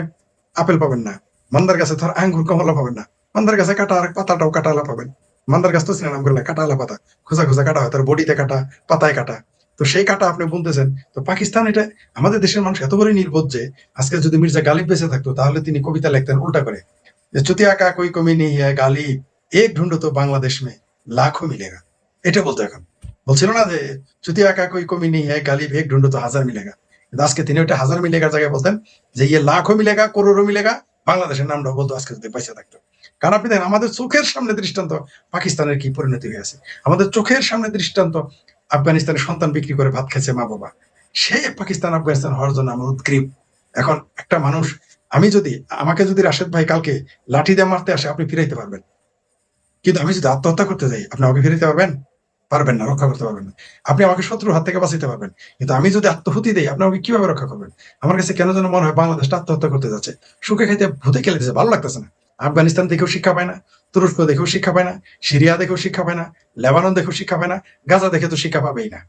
আপেল পাবেন না, মান্দার গাছে তো আর আঙ্গুর কমলা পাবেন না। মান্দার গাছে কাটা, আর পাতাটাও কাটালা পাবেন। মান্দার গাছ তো চিনালাম করলে কাটালা পাতা, খোঁজা খোঁজা কাটা হয়, তার বডিতে কাটা, পাতায় কাটা। তো সেই কাটা আপনি বলতেছেন। তো পাকিস্তান, এটা আমাদের দেশের মানুষ এত বড় নির্বোধ যে আজকে যদি মির্জা গালিব বেঁচে থাকতো তাহলে তিনি কবিতা লিখতেন উল্টা করে, যে চুতিয়া কা কোই কমি নেই হ্যায় গালিব, এক ঢুন্ডো তো বাংলাদেশ মে লাখো মিলেগা। এটা বলতো এখন। বলছিল না যে চুতিয়া কা কোই কমি নেই হ্যায় গালিব, এক ঢুন্ডো তো হাজার মিলেগা। কিন্তু আজকে তিনি ওইটা হাজার মিলেগার জায়গায় বলতেন যে ইয়ে লাখো মিলেগা, করোড়ো মিলেগা, বাংলাদেশের নামটাও বলতো আজকে যদি পয়সা থাকতো। কারণ আপনি দেখেন আমাদের চোখের সামনে দৃষ্টান্ত পাকিস্তানের কি পরিণতি হয়েছে, আমাদের চোখের সামনে দৃষ্টান্ত আফগানিস্তানের সন্তান বিক্রি করে ভাত খেয়েছে মা বাবা। সে পাকিস্তান আফগানিস্তান হওয়ার জন্য আমার উদ্গ্রীব। এখন একটা মানুষ, আমাকে যদি রাশেদ ভাই কালকে লাঠি দিয়ে মারতে আসে আপনি ফিরাইতে পারবেন, কিন্তু আমি যদি আত্মহত্যা করতে যাই আপনি আমাকে ফিরাইতে পারবেন না, রক্ষা করতে পারবেন না। আপনি আমাকে শত্রুর হাত থেকে বাঁচাইতে পারবেন, কিন্তু আমি যদি আত্মহুতি দেই আপনি আমাকে কিভাবে রক্ষা করবেন? আমার কাছে কেন যেন মনে হয় বাংলাদেশটা আত্মহত্যা করতে যাচ্ছে, সুখে খাইতে ভূতে খেলে দিচ্ছে, ভালো লাগতেছে না। আফগানিস্তান দেখেও শিক্ষা পায় না, তুরস্ক দেখেও শিক্ষা পায় না, সিরিয়া দেখেও শিক্ষা পায় না, লেবানন দেখেও শিক্ষা পায় না, গাজা দেখে তো শিক্ষা পাবেই না।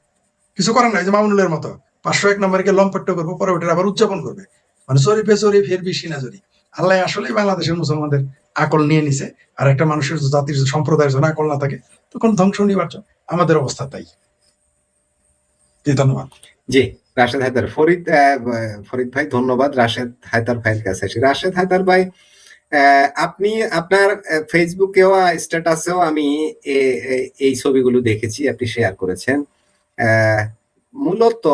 কিছু করার নাই, যে মামুনুলের মতো 501 নম্বরকে লম্পট্ট করবো, পরে ওটা আবার উদযাপন করবে। মানে শরীফে শরীফ এর বেশি না জরি। আল্লাহ আসলে বাংলাদেশের মুসলমানদের আকল নিয়ে নিছে। আর একটা মানুষের জাতির সম্প্রদায়ের জন্য আকল না থাকে তখন ধ্বংস নিবার্য। আমাদের অবস্থা তাই। জি ধন্যবাদ। জি, রাশেদ হায়দার। ফরিদ ভাই ধন্যবাদ। রাশেদ হায়দার ভাইয়ের কাছে আসি। রাশেদ হায়দার ভাই, আপনি আপনার ফেসবুকেও স্ট্যাটাসেও আমি এই ছবিগুলো দেখেছি, আপনি শেয়ার করেছেন। মূলত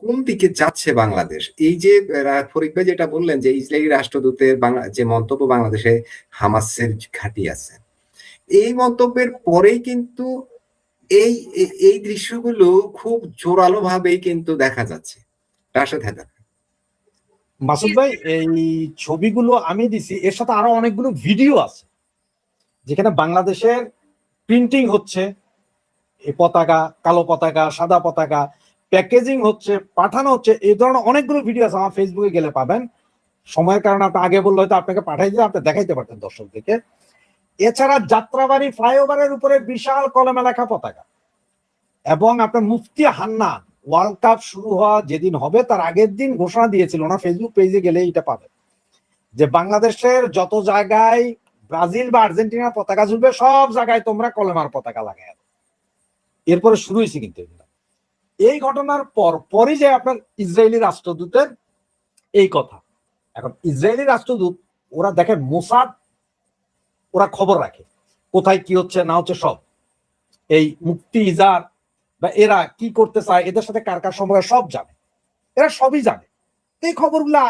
কোন দিকে যাচ্ছে বাংলাদেশ? এই যে ফরিদ ভাই যেটা বললেন যে ইসরায়েলি রাষ্ট্রদূতের যে মন্তব্য, বাংলাদেশে হামাসের ঘাঁটি আছে, এই মন্তব্যের পরেই কিন্তু এই দৃশ্যগুলো খুব জোরালো ভাবেই কিন্তু দেখা যাচ্ছে। রাশেদ হায়দার। মাসুদ ভাই, এই ছবিগুলো আমি দিছি, এর সাথে আরো অনেকগুলো ভিডিও আছে যেখানে বাংলাদেশের প্রিন্টিং হচ্ছে, এই পতাকা, কালো পতাকা, সাদা পতাকা প্যাকেজিং হচ্ছে, পাঠানো হচ্ছে, এই ধরনের অনেকগুলো ভিডিও আছে, আমার ফেসবুকে গেলে পাবেন। সময়ের কারণে আপনি আগে বললে হয়তো আপনাকে পাঠাই দিয়ে আপনি দেখাইতে পারতেন দর্শকদেরকে। এছাড়া যাত্রাবাড়ি ফ্লাইওভারের উপরে বিশাল কলমে লেখা পতাকা, এবং আপনার মুফতি হান্নান ওয়ার্ল্ড কাপ শুরু হওয়া যেদিন হবে তার আগের দিন ঘোষণা দিয়েছিল, ওনার ফেসবুক পেজে গেলে এটা পাবেন, যে বাংলাদেশের যত জায়গায় ব্রাজিল বা আর্জেন্টিনার পতাকা ঝুলবে সব জায়গায় তোমরা কলমার পতাকা লাগাই। এরপরে শুরু হয়েছে কিন্তু এই ঘটনার পরই যে আপনার ইসরায়েলি রাষ্ট্রদূতের এই কথা। এখন ইসরায়েলি রাষ্ট্রদূত ওরা দেখে মোসাদ, ওরা খবর রাখে কোথায় কি হচ্ছে না হচ্ছে সব, এই মুফতি ইজার বা এরা কি করতে চায়, এদের সাথে কার কার সম্পর্কে সব জানে, এরা সবই জানে। এই খবরগুলা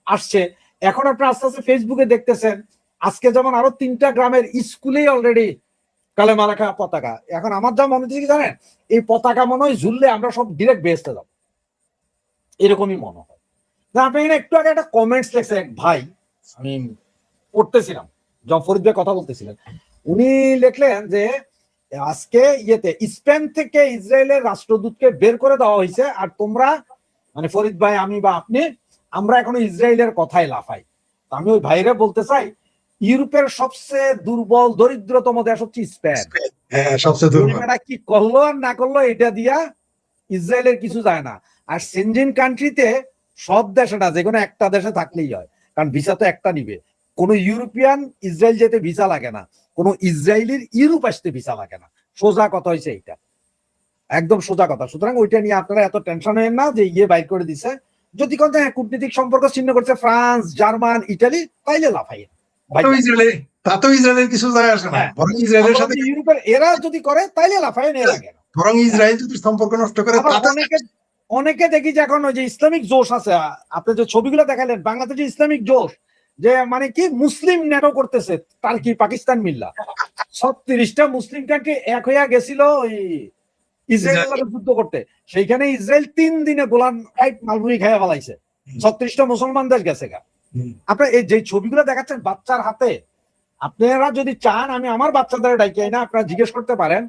আসছে। এখন আপনারা আস্তে আস্তে ফেসবুকে দেখতেছেন, আজকে যেমন আরো 3টা গ্রামের স্কুলেই অলরেডি কালেমা লেখা পতাকা। এখন আমার যা মনে হচ্ছে কি জানেন, এই পতাকা মনে হয় ঝুললে আমরা সব ডিরেক্ট বেহেস্তে যাবো, এরকমই মনে হয়। আপনি এখানে একটু আগে একটা কমেন্টস লেখছে এক ভাই, আমি পড়তেছিলাম যখন ফরিদ ভাই কথা বলতেছিলেন, উনি লিখলেন যে আজকে স্পেন থেকে ইসরায়েলের রাষ্ট্রদূতকে বের করে দেওয়া হয়েছে, আর তোমরা মানে ফরিদ ভাই, আমি বা আপনি, আমরা এখনো ইসরায়েলের কথাই লাফাই। আমি ওই ভাইরে বলতে চাই, ইউরোপের সবচেয়ে দুর্বল দরিদ্রতম দেশ হচ্ছে স্পেন। হ্যাঁ, সবচেয়ে দুর্বল। কি করলো আর না করলো এটা দিয়া ইসরায়েলের কিছু যায় না। আর সেনজেন কান্ট্রিতে সব দেশে না, যে কোনো একটা দেশে থাকলেই হয়, কারণ ভিসা তো একটা নিবে। কোন ইউরোপিয়ান ইসরায়েল যেতে ভিসা লাগে না, কোন ইসরায়েলির ইউরোপ আসতে ভিসা লাগে না। সোজা কথা হয়েছে এইটা, একদম সোজা কথা। সুতরাং ওইটা নিয়ে আপনারা এত টেনশন হবেন না যে ইয়ে বাইর করে দিছে। যদি কথা কূটনীতিক সম্পর্ক ছিন্ন করছে ফ্রান্স, জার্মান, ইটালি, তাইলে লাফাই তাতো ইসরায়েলের কিছু যায় আসে না, বরং ইসরায়েলের সাথে ইউরোপের এরা যদি করে তাইলে লাফাই এর আগে, বরং ইসরায়েল যদি সম্পর্ক নষ্ট করে। অনেকে দেখি যে এখন ওই যে ইসলামিক জোশ আছে, আপনি যে ছবিগুলো দেখালেন বাংলাদেশে ইসলামিক জোশ, যে মানে কি মুসলিম ন্যাটো করতেছে টার্কি পাকিস্তান মিল্লা, 36টা মুসলিম কান্ট্রি এক হইয়া গেছিল ওই ইসরায়েলের যুদ্ধ করতে। সেইখানে ইসরায়েল 3 দিনে গোলান মালভূমি খেয়ে ফেলাইছে, 36টা মুসলমান দেশ গেছে গা। আপনার এই যে ছবিগুলো দেখাচ্ছেন বাচ্চার হাতে, আপনারা যদি চান আমি আমার বাচ্চাদের ডাইকে না, আপনারা জিজ্ঞেস করতে পারেন,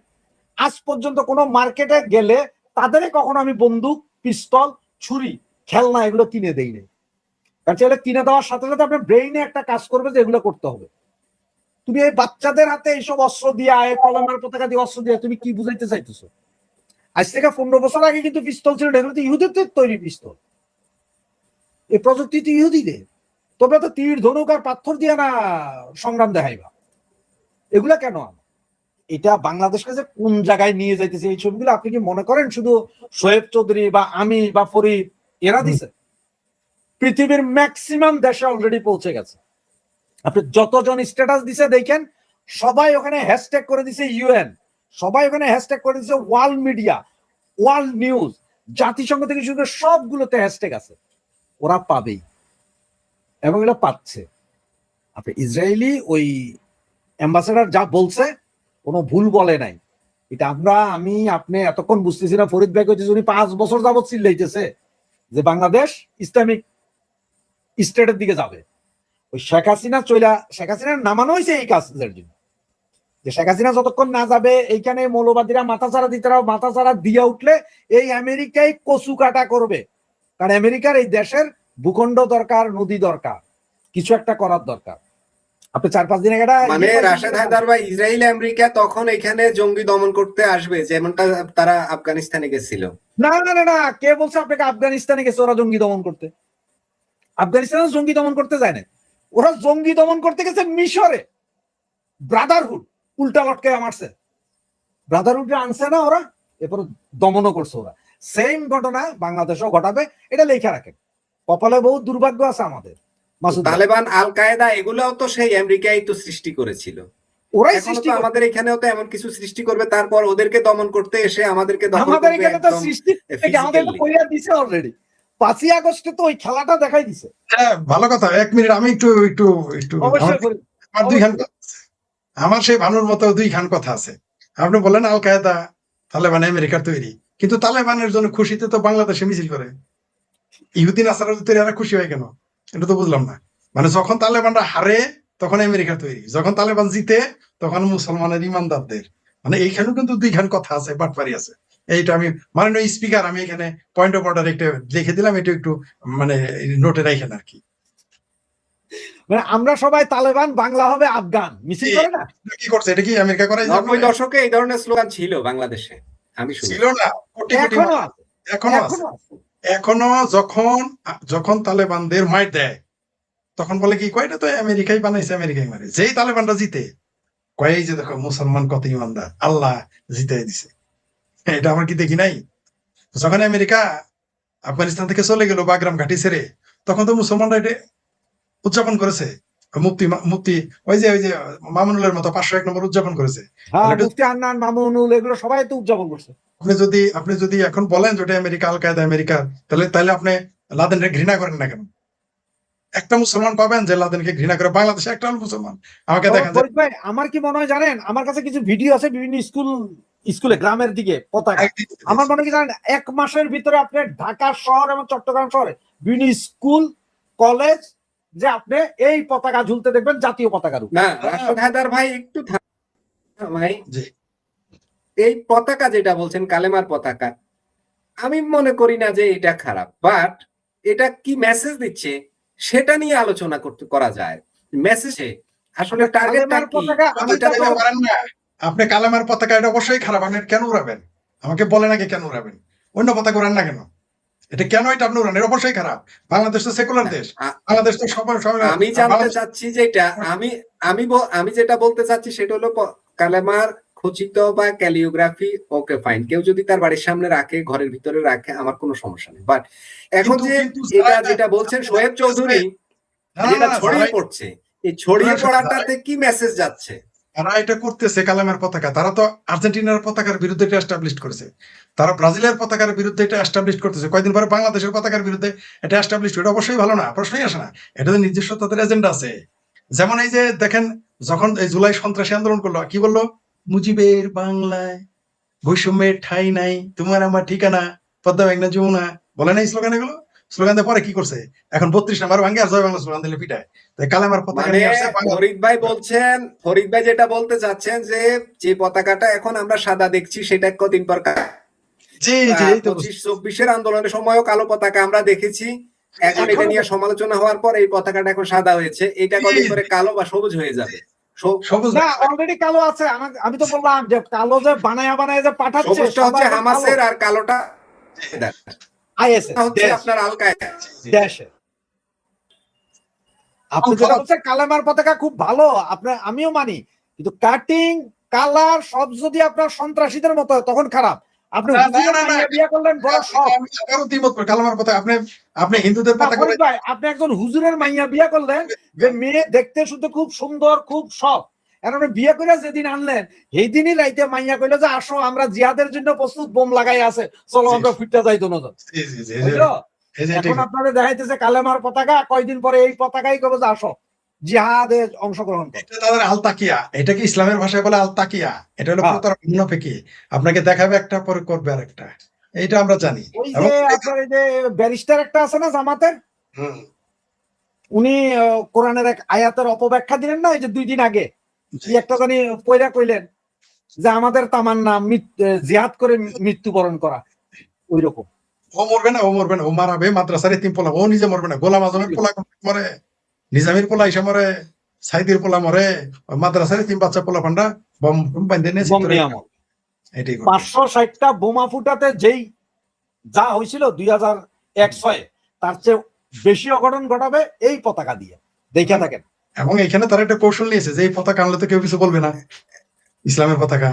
আজ পর্যন্ত কোনো মার্কেটে গেলে তাদের কখনো আমি বন্দুক, পিস্তল, ছুরি, খেলনা এগুলো কিনে দেই নাই। কারণ সেগুলো কিনে দেওয়ার সাথে সাথে আপনার ব্রেইনে একটা কাজ করবে যে এগুলো করতে হবে। তুমি এই বাচ্চাদের হাতে এইসব অস্ত্র দিয়া, কলমের পতাকা দিয়ে অস্ত্র দিয়ে তুমি কি বুঝাইতে চাইতেছো? আজ থেকে 15 বছর আগে কিন্তু পিস্তল ছিল, এগুলো তো ইহুদিদের তৈরি পিস্তল, এই প্রযুক্তি তো ইহুদিদের। তোমরা তো তীর, ধনুক আর পাথর দিয়ে না সংগ্রাম দেখাইবা, এগুলা কেন? এটা বাংলাদেশকে যে কোন জায়গায় নিয়ে যাইতেছে এই ছবিগুলো, আপনি কি মনে করেন শুধু শোয়েব চৌধুরী বা আমি বা ফরিদ এরা দিছে? পৃথিবীর ম্যাক্সিমাম দেশে অলরেডি পৌঁছে গেছে। আপনি যতজন স্ট্যাটাস দিছে দেখেন, সবাই ওখানে হ্যাশট্যাগ করে দিছে ইউএন, সবাই ওখানে হ্যাশট্যাগ করে দিছে ওয়ার্ল্ড মিডিয়া, ওয়ার্ল্ড নিউজ, জাতিসংঘ থেকে শুরু করে সবগুলোতে হ্যাশট্যাগ আছে। ওরা পাবেই এবং এটা পাচ্ছে। আপনি ইসরায়েলি ওই অ্যাম্বাসেডার যা বলছে কোনো ভুল বলে নাই। এটা আমি আপনি এতক্ষণ বুঝতেছি না, ফরিদ ভাই কইতেছে উনি 5 বছর যাবত চিল্লাইতেছে যে বাংলাদেশ ইসলামিক স্টেটের দিকে যাবে। ওই শেখ হাসিনার নামানো হয়েছে এই কাজের জন্য, যে শেখ হাসিনা যতক্ষণ না যাবে এইখানে মৌলবাদীরা মাথাচাড়া মাথাচাড়া দিয়ে উঠলে এই আমেরিকায় কচু কাটা করবে। কারণ আমেরিকার এই দেশের ভূখণ্ড দরকার, নদী দরকার, কিছু একটা করার দরকার। আপনি 4-5 দিন আগে মানে রাশেদ হায়দার বা ইসরায়েল আমেরিকা তখন এখানে জঙ্গি দমন করতে আসবে, যেমনটা তারা আফগানিস্তানে গেছিল। না না না না, কে বলছে আপনাকে আফগানিস্তানে গেছে ওরা জঙ্গি দমন করতে? আফগানিস্তানে জঙ্গি দমন করতে যায় না, ওরা জঙ্গি দমন করতে গেছে মিশরে। ব্রাদারহুড উল্টা লটকে মারছে, ব্রাদারহুডে আনছে না ওরা, এরপর দমনও করছে ওরা। সেম ঘটনা বাংলাদেশেও ঘটাবে, এটা লেখা রাখেন। কপালে বহু দুর্ভাগ্য আছে আমাদের। তালেবান, আল কায়েদা এগুলোও তো সেই আমেরিকাই তো সৃষ্টি করেছিল, ওরাই সৃষ্টি। আমাদের এখানেও তো এমন কিছু সৃষ্টি করবে, তারপর ওদেরকে দমন করতে এসে আমাদেরকে আমাদের এখানে তো সৃষ্টি আমাদের কইরা দিছে অলরেডি। 5ই আগস্টে তো ওই খেলাটা দেখাই দিছে। হ্যাঁ, ভালো কথা। 1 মিনিট আমি একটু আমার সেই ভানুর মতো 2 খান কথা আছে। আপনি বলেন আল কায়েদা তালেবান আমেরিকার তৈরি, কিন্তু তালেবানের জন্য খুশিতে তো বাংলাদেশে মিছিল করে। ইহুদি নাসারা তৈরি, এরা খুশি হয় কেন? এটা তো বুঝলাম না। মানে যখন তালেবানরা হারে তখন আমেরিকা তৈরি, যখন তালেবান জিতে তখন মুসলমানের ইমানদারদের। মানে এইখানেও কিন্তু দুইখান কথা আছে, বাটপারি আছে। এইটা আমি মাননীয় স্পিকার, আমি এখানে পয়েন্ট অফ অর্ডার একটা লিখে দিলাম, এটা একটু মানে নোটে রাখেন আর কি। মানে আমরা সবাই তালেবান, বাংলা হবে আফগান, মিছিল করে না? এটা কি করছে? এটা কি আমেরিকা করাই 90 দশকে এই ধরনের স্লোগান ছিল বাংলাদেশে, আমি শুনি। ছিল না? কোটি কোটি এখনো মানুষ- আছে, এখনো আছে। এখনো আছে। এখনো যখন যখন তালেবানদের মাইর দেয়, তখন বলে কি, কয়টা তো আমেরিকাই বানাইছে, আমেরিকাই মারে। যেই তালেবানরা জিতে, কয় এই যে দেখো মুসলমান কত ইমানদার, আল্লাহ জিতাই দিছে। এটা আমার কি দেখি নাই? যখন আমেরিকা আফগানিস্তান থেকে চলে গেল বাগরাম ঘাটি ছেড়ে, তখন তো মুসলমানরা এটা উদযাপন করেছে। মুফতি মুফতি ওই যে মামুনুলের মতো 501 নম্বর উদযাপন করেছে। হ্যাঁ, তাহলে এটা- মুফতি আন্নান, মামুনুল, এগুলো সবাই তো উদযাপন করছে। আপনি যদি এখন বলেন যে ওটা আমেরিকা, আল কায়দা আমেরিকা, তাহলে আপনি লাদেনকে ঘৃণা করেন না কেন? একটা মুসলমান পাবেন যে লাদেনকে ঘৃণা করে? বাংলাদেশে একটা মুসলমান আমাকে তো দেখেন যে ফরিদ ভাই, আমার কি মনে হয় জানেন, আমার কাছে কিছু ভিডিও আছে বিভিন্ন স্কুলে গ্রামের দিকে পতাকা। একদিন আমার মনে হয় কি জানেন, 1 মাসের ভিতরে আপনি ঢাকা শহর এবং চট্টগ্রাম শহরে বিভিন্ন স্কুল, কলেজ যে আপনি এই পতাকা ঝুলতে দেখবেন, জাতীয় পতাকার উপর। না, রাশেদ হায়দার ভাই একটু ভাই, জি, এই পতাকা যেটা বলছেন কালেমার পতাকা, আমি মনে করি না যে এটা খারাপ, বাট এটা কি মেসেজ দিচ্ছে সেটা নিয়ে আলোচনা করা যায়। মেসেজে আসলে টার্গেটটা কালেমার কি, পতাকা আমি এটা তো পারেন না। আপনি কালামার পতাকা, এটা অবশ্যই খারাপ। আপনি কেন উড়াবেন? আমাকে বলেন আগে কেন উড়াবেন? অন্য পতাকা উড়ান না কেন? এটা কেন এটা আপনি উড়ান? এটা অবশ্যই খারাপ। বাংলাদেশ তো সেকুলার দেশ। আ- বাংলাদেশ তো সবার আমি জানতে চাচ্ছি যেটা আমি যেটা বলতে চাচ্ছি সেটা হলো কালেমার খচিত বা ক্যালিওগ্রাফি, ওকে ফাইন, কেউ যদি তার বাড়ির সামনে রাখে, ঘরের ভিতরে রাখে, আমার কোনো সমস্যা নেই। বাট এখন যে এটা যেটা বলছেন সোহেব চৌধুরী, যেটা ছড়িয়ে পড়ছে, এই ছড়িয়ে পড়াটাতে কি মেসেজ যাচ্ছে? তারা এটা করতেছে কালামের পতাকা। তারা তো আর্জেন্টিনার পতাকার বিরুদ্ধে এটা এস্টাবলিশ করেছে। তারা ব্রাজিলের পতাকার বিরুদ্ধে এটা এস্টাবলিশ করতেছে। কয়দিন পরে বাংলাদেশের পতাকার বিরুদ্ধে এটা এস্টাবলিশ, এটা অবশ্যই ভালো না, প্রশ্নই আসে না। এটাতে নিজস্ব তাদের এজেন্ডা আছে। যেমন এই যে দেখেন, যখন এই জুলাই সন্ত্রাসী আন্দোলন করলো, কি বললো? মুজিবের বাংলায় বৈষম্যের ঠাঁই নাই, তোমার আমার ঠিকানা, পদ্মা মেঘনা যমুনা, বলে নাই স্লোগান? এগুলো স্লোগান দিয়ে পরে কি করছে? এখন 32 নাম্বার ভাঙ্গে আর জয় বাংলা স্লোগান দিলে পিটায়। তাই কালামার পতাকা মানে নিয়ে আসছে বাংলা। ফরিদ ভাই যেটা বলতে চাচ্ছেন যে পতাকাটা এখন আমরা সাদা দেখছি, সেটা কদিন পর জি জি, এই তো 25-24-এর আন্দোলনের সময়ও কালো পতাকা আমরা দেখেছি। এখন এটা নিয়ে সমালোচনা হওয়ার পর এই পতাকাটা এখন সাদা হয়েছে, এটা কদিন পরে কালো বা সবুজ হয়ে যাবে। সবুজ না, অলরেডি কালো আছে। আমি তো বললাম যে কালো যে বানায় যে পাঠাচ্ছে, সবুজটা হচ্ছে হামাসের আর কালোটা আইএসএ হচ্ছে আপনার আল কায়েদা। দেশে। আপনি যেটা বলছেন কালেমার পতাকা খুব ভালো, আপনার আমিও মানি, কিন্তু কাটিং, কালার সব যদি আপনার সন্ত্রাসীদের মতো হয় তখন খারাপ। আপনি হুজুরের মাইয়া বিয়ে করলেন, বড় সব। কালামার পতাকা আপনি হিন্দুদের পতাকা ভাই, আপনি একজন হুজুরের মাইয়া বিয়ে করলেন, যে মেয়ে দেখতে শুধু খুব সুন্দর, খুব সব। এখন আপনি বিয়ে করে যেদিন আনলেন, সেই দিনই রাইতে মাইয়া কইলো যে আসো আমরা জিহাদের জন্য প্রস্তুত, বোম লাগাই আছে, চলো আমরা ফিরতে যাই দুজন। এখন আপনাদের দেখাইতেছে কালেমার পতাকা, কয়দিন পরে এই পতাকাই কবে যে আসো জিহাদে অংশগ্রহণ করো। এটা তাদের আলতাকিয়া। এটা কি ইসলামের ভাষায় বলে আলতাকিয়া? এটা হলো মুনাফিকি। আপনাকে দেখাবে একটা, পরে করবে আরেকটা। এইটা আমরা জানি। ওই যে আপনার এই যে ব্যারিস্টার একটা আছে না জামাতের, উনি কোরআনের এক আয়াতের অপব্যাখ্যা দিলেন না, এই যে 2 দিন আগে কি একটা জানি পয়রা কইলেন যে আমাদের তামান্না জিহাদ করে মৃত্যুবরণ করা, ওই রকম। ও মরবে না, ও মারাবে মাদ্রাসার এতিম পোলা। ও নিজে মরবে না, গোলাম আজমের পোলা মরে, নিজামের পোলা এসে মরে, সাইদির পোলা মরে, মাদ্রাসার এতিম বাচ্চা পোলা ফান্ডা বম বাঁধে নিয়ে 560টা বোমা ফুটাতে যেই যা হয়েছিল 2001-06, তার চেয়ে বেশি অঘটন ঘটাবে এই পতাকা দিয়ে, দেখে থাকেন। এবং এখানে তারা একটা কৌশল নিয়েছে যে এই পতাকা আনলে তো কেউ কিছু বলবে না, ইসলামের পতাকা।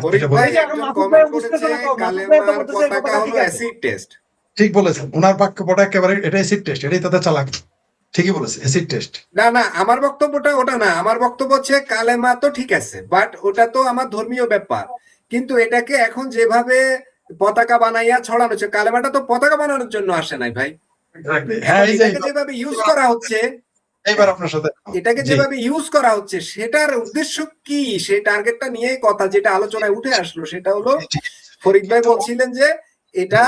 ঠিক বলেছেন, ওনার বাক্যটা একেবারে এটা অ্যাসিড টেস্ট, এটাই তাদের চালাক। ঠিকই বলেছে, অ্যাসিড টেস্ট। না, আমার বক্তব্যটা ওটা না। আমার বক্তব্য হচ্ছে কালেমা তো ঠিক আছে, বাট ওটা তো আমার ধর্মীয় ব্যাপার, কিন্তু এটাকে এখন যেভাবে পতাকা বানাইয়া ছড়ানো হচ্ছে, কালেমাটা তো পতাকা বানানোর জন্য আসে নাই ভাই। এটাকে যেভাবে ইউজ করা হচ্ছে, এটাকে যেভাবে ইউজ করা হচ্ছে, সেটার উদ্দেশ্য কি, সেই টার্গেটটা নিয়ে কথা যেটা আলোচনায় উঠে আসলো, সেটা হলো ফরিদ ভাই বলছিলেন যে এটা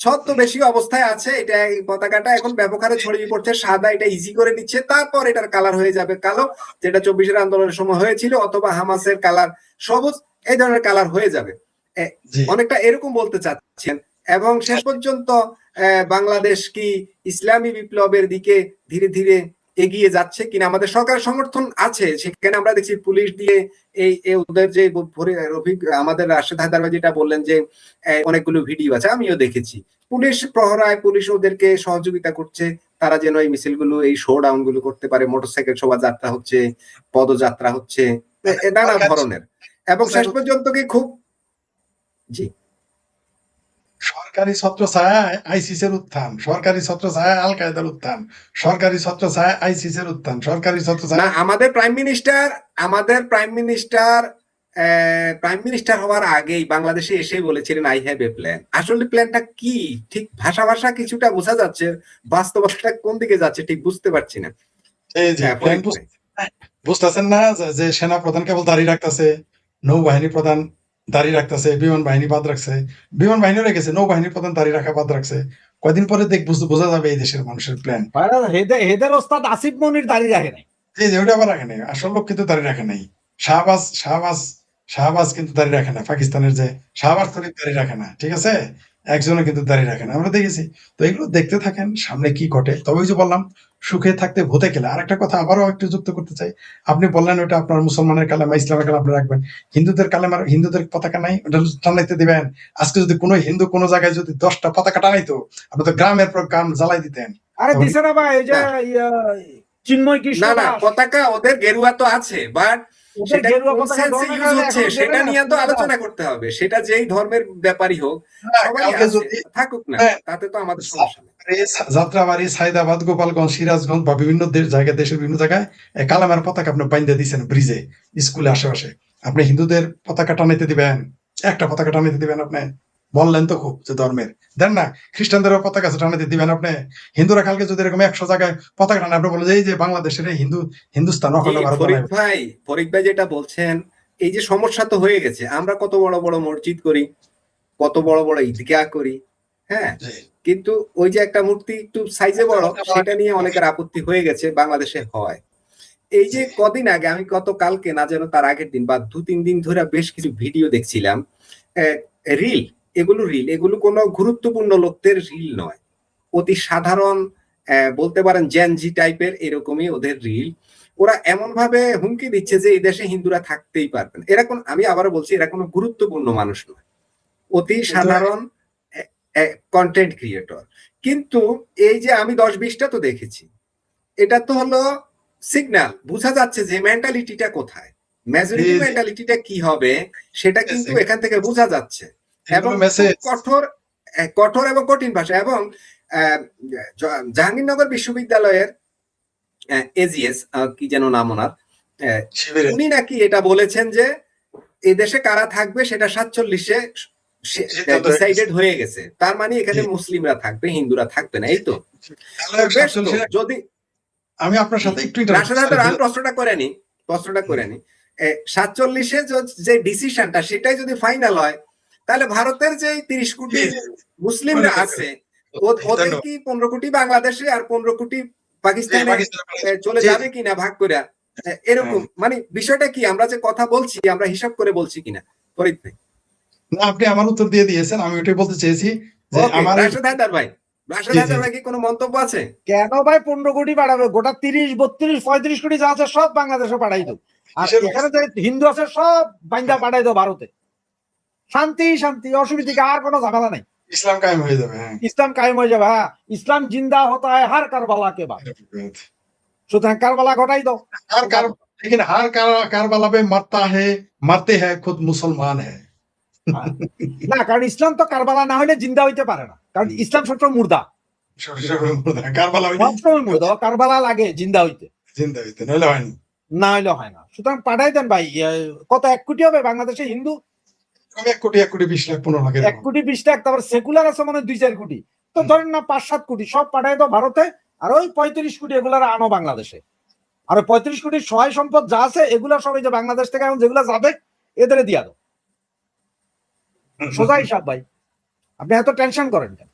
ছদ্মবেশী অবস্থায় আছে, এটা এই পতাকাটা এখন ব্যাপক হারে ছড়িয়ে পড়ছে সাদা, এটা ইজি করে নিচ্ছে, তারপর এটার কালার হয়ে যাবে কালো, যেটা 24-এর আন্দোলনের সময় হয়েছিল, অথবা হামাসের কালার সবুজ। এই ধরনের কালার হয়ে যাবে। জি অনেকটা এরকম বলতে চাচ্ছেন। এবং শেষ পর্যন্ত বাংলাদেশ কি ইসলামী বিপ্লবের দিকে ধীরে ধীরে এগিয়ে যাচ্ছে কিনা, আমাদের সরকারের সমর্থন আছে, সেখানে আমরা দেখছি পুলিশ দিয়ে এই ওদের যে আমাদের রাশেদ হায়দার ভাই যেটা বললেন যে অনেকগুলো ভিডিও আছে, আমিও দেখেছি, পুলিশ প্রহরায়, পুলিশ ওদেরকে সহযোগিতা করছে তারা যেন এই মিছিলগুলো, এই শো ডাউন গুলো করতে পারে। মোটরসাইকেল শোভাযাত্রা হচ্ছে, পদযাত্রা হচ্ছে, নানা ধরনের। এবং শেষ পর্যন্ত কি খুব জি সরকারি ছত্র ছায়ায় আইসিসের উত্থান, সরকারি ছত্র ছায়ায় আল কায়দার উত্থান, সরকারি ছত্র ছায়ায় আইসিসের উত্থান, সরকারি ছত্র না, ছায়ায় আমাদের প্রাইম মিনিস্টার হওয়ার আগেই বাংলাদেশে এসে বলেছিলেন আই হ্যাভ এ প্ল্যান। আসলে প্ল্যানটা কি ঠিক ভাষা কিছুটা বোঝা যাচ্ছে, বাস্তবতা কোন দিকে যাচ্ছে ঠিক বুঝতে পারছি না। এই যে প্ল্যান বুঝতেছেন না যে সেনা প্রধান কেবল দাঁড়িয়ে রাখতেছে, নৌবাহিনী প্রধান দাঁড়িয়ে রাখতেছে, বিমান বাহিনী বাদ রাখছে, বিমান বাহিনী রেখেছে, নৌবাহিনী প্রধান দাঁড়িয়ে রাখা বাদ রাখছে। কয়দিন পরে বোঝা যাবে এই দেশের মানুষের প্ল্যান। হেদের ওস্তাদ আসিফ মনির দাঁড়িয়ে রাখে নাই। এই যে ওটা আবার রাখে নাই, আসল লোক কিন্তু দাঁড়িয়ে রাখে নাই। শাহবাজ কিন্তু দাঁড়িয়ে রাখে না, পাকিস্তানের যে শাহবাজ শরীফ দাঁড়িয়ে রাখে না, ঠিক আছে, একজনও কিন্তু দাঁড়িয়ে রাখে না, আমরা দেখেছি। তো এগুলো দেখতে থাকেন সামনে কি ঘটে। তবে ওই যে বললাম সুখে থাকতে ভূতে খেলে। আরেকটা কথা আবারও একটু যুক্ত করতে চাই, আপনি বললেন ওটা আপনার মুসলমানের কালেমা, ইসলামের কালেমা আপনি রাখবেন, হিন্দুদের কালেমা, হিন্দুদের পতাকা নাই, ওটা টানাইতে দিবেন। আজকে যদি কোনো হিন্দু কোনো জায়গায় যদি 10টা পতাকা টানাইতো, আপনি তো গ্রামের পর গ্রাম জ্বালাই দিতেন। আরে দিছে না ভাই, এই যে চিন্ময় কৃষ্ণ না পতাকা ওদের গেরুয়া তো আছে, বাট সেটা কোন সেন্সে ইউজ হচ্ছে সেটা নিয়ে তো আলোচনা করতে হবে। সেটা যেই ধর্মের ব্যাপারই হোক, সবাই কালকে আছে, যদি থাকুক না, তাতে তো আমাদের সমস্যা নেই। যাত্রাবাড়ি, সাইদাবাদ, গোপালগঞ্জ, সিরাজগঞ্জ বা বিভিন্ন জায়গায়, দেশের বিভিন্ন জায়গায় কালামের পতাকা আপনি বাইন্ধে দিচ্ছেন ব্রিজে, স্কুলে আশেপাশে। আপনি হিন্দুদের পতাকা টানাইতে দিবেন? একটা পতাকা টানাইতে দিবেন আপনি? বললেন তো খুব যে ধর্মের দেন না, খ্রিস্টানদেরও পতাকা টানাইতে দিবেন আপনি? হিন্দুরা কালকে যদি এরকম 100 জায়গায় পতাকা টানে, আপনি বলে যে এই যে বাংলাদেশের হিন্দুস্তান অখণ্ড ভারত বানাবে। ফরিদ ভাই যেটা বলছেন, এই যে সমস্যা তো হয়ে গেছে, আমরা কত বড় বড় মসজিদ করি, কত বড় বড় ঈদগাহ করি, হ্যাঁ, কিন্তু ওই যে একটা মূর্তি একটু সাইজে বড়, সেটা নিয়ে অনেকের আপত্তি হয়ে গেছে বাংলাদেশে হয়। এই যে কদিন আগে, আমি গত কালকে না যেন তার আগের দিন বা 2-3 দিন ধরে বেশ কিছু ভিডিও দেখছিলাম, রিল, এগুলো কোনো গুরুত্বপূর্ণ লোকদের রিল নয়, অতি সাধারণ বলতে পারেন জেনজি টাইপের এরকমই ওদের রিল। ওরা এমন ভাবে হুমকি দিচ্ছে যে এই দেশে হিন্দুরা থাকতেই পারবে না। এরা আমি আবারও বলছি, এরা কোনো গুরুত্বপূর্ণ মানুষ নয়, অতি সাধারণ কন্টেন্ট ক্রিয়েটর। কিন্তু এই যে আমি 10-20টা তো দেখেছি, এটা তো হলো সিগন্যাল, বোঝা যাচ্ছে যে মেন্টালিটিটা কোথায়, মেজরিটি মেন্টালিটিটা কি হবে সেটা কিন্তু এখান থেকে বোঝা যাচ্ছে। এবং কঠোর এবং কঠিন ভাষা। এবং জাহাঙ্গীরনগর বিশ্ববিদ্যালয়ের এজিএস কি যেন নাম ওনার, উনি নাকি এটা বলেছেন যে এই দেশে কারা থাকবে সেটা 47-এ ডিসাইডেড হয়ে গেছে, তার মানে এখানে মুসলিমরা থাকবে, হিন্দুরা থাকবে না। এই তো যদি আমি আপনার সাথে একটু প্রশ্নটা করে নি 47-এ যে ডিসিশনটা সেটাই যদি ফাইনাল হয়, তাহলে ভারতের যে 30 কোটি মুসলিমরা আছে, ওদের কি 15 কোটি বাংলাদেশে আর 15 কোটি পাকিস্তানে চলে যাবে কিনা ভাগ করে, এরকম মানে বিষয়টা কি, আমরা যে কথা বলছি আমরা হিসাব করে বলছি কিনা? ফরিদ ভাই, না আপনি আমার উত্তর দিয়ে দিয়েছেন, আমি ওটাই বলতে চেয়েছি যে আমার রাশেদ হায়দার ভাই কি কোনো মন্তব্য আছে? কেন ভাই 15 কোটি বাড়াবে? গোটা 30, 32, 35 কোটি যা আছে সব বাংলাদেশে পাঠাই দাও, আর এখানে যে হিন্দু আছে সব বাইন্দা পাঠাই দাও ভারতে, শান্তি শান্তি, অসুবিধা, আর কোনো ঝামেলা নাই, ইসলাম কায়েম হয়ে যাবে। ইসলাম কায়েম হয়ে যাবে। হ্যাঁ, ইসলাম জিন্দা হতা হয় হার কারবালা के बाद, সুতরাং কারবালা ঘটাই দাও। लेकिन हर কারবালা पे मरते हैं खुद मुसलमान है। না, কারণ ইসলাম তো কারবালা না হলে জিন্দা হইতে পারে না, কারণ ইসলাম সবসময় মুর্দা, কারবালা লাগে জিন্দা হইতে, নইলে হয় না, না হইলে হয় না। সুতরাং পাঠাই দেন ভাই। কত 1 কোটি হবে বাংলাদেশে হিন্দু? 1 কোটি 20 লাখ 15 লাখ, 1 কোটি 20 লাখ। তারপর সেকুলার আছে মানে 2-4 কোটি, তো ধরেন না 5-7 কোটি, সব পাঠাই দাও ভারতে। আর ওই 35 কোটি এগুলার আনো বাংলাদেশে, আর 35 কোটি সহায় সম্পদ যা আছে এগুলা সবাই যে বাংলাদেশ থেকে এখন যেগুলা যাবে এদের দিয়া দাও, সোজা হিসাব ভাই। আপনি এত টেনশন করেন কেন?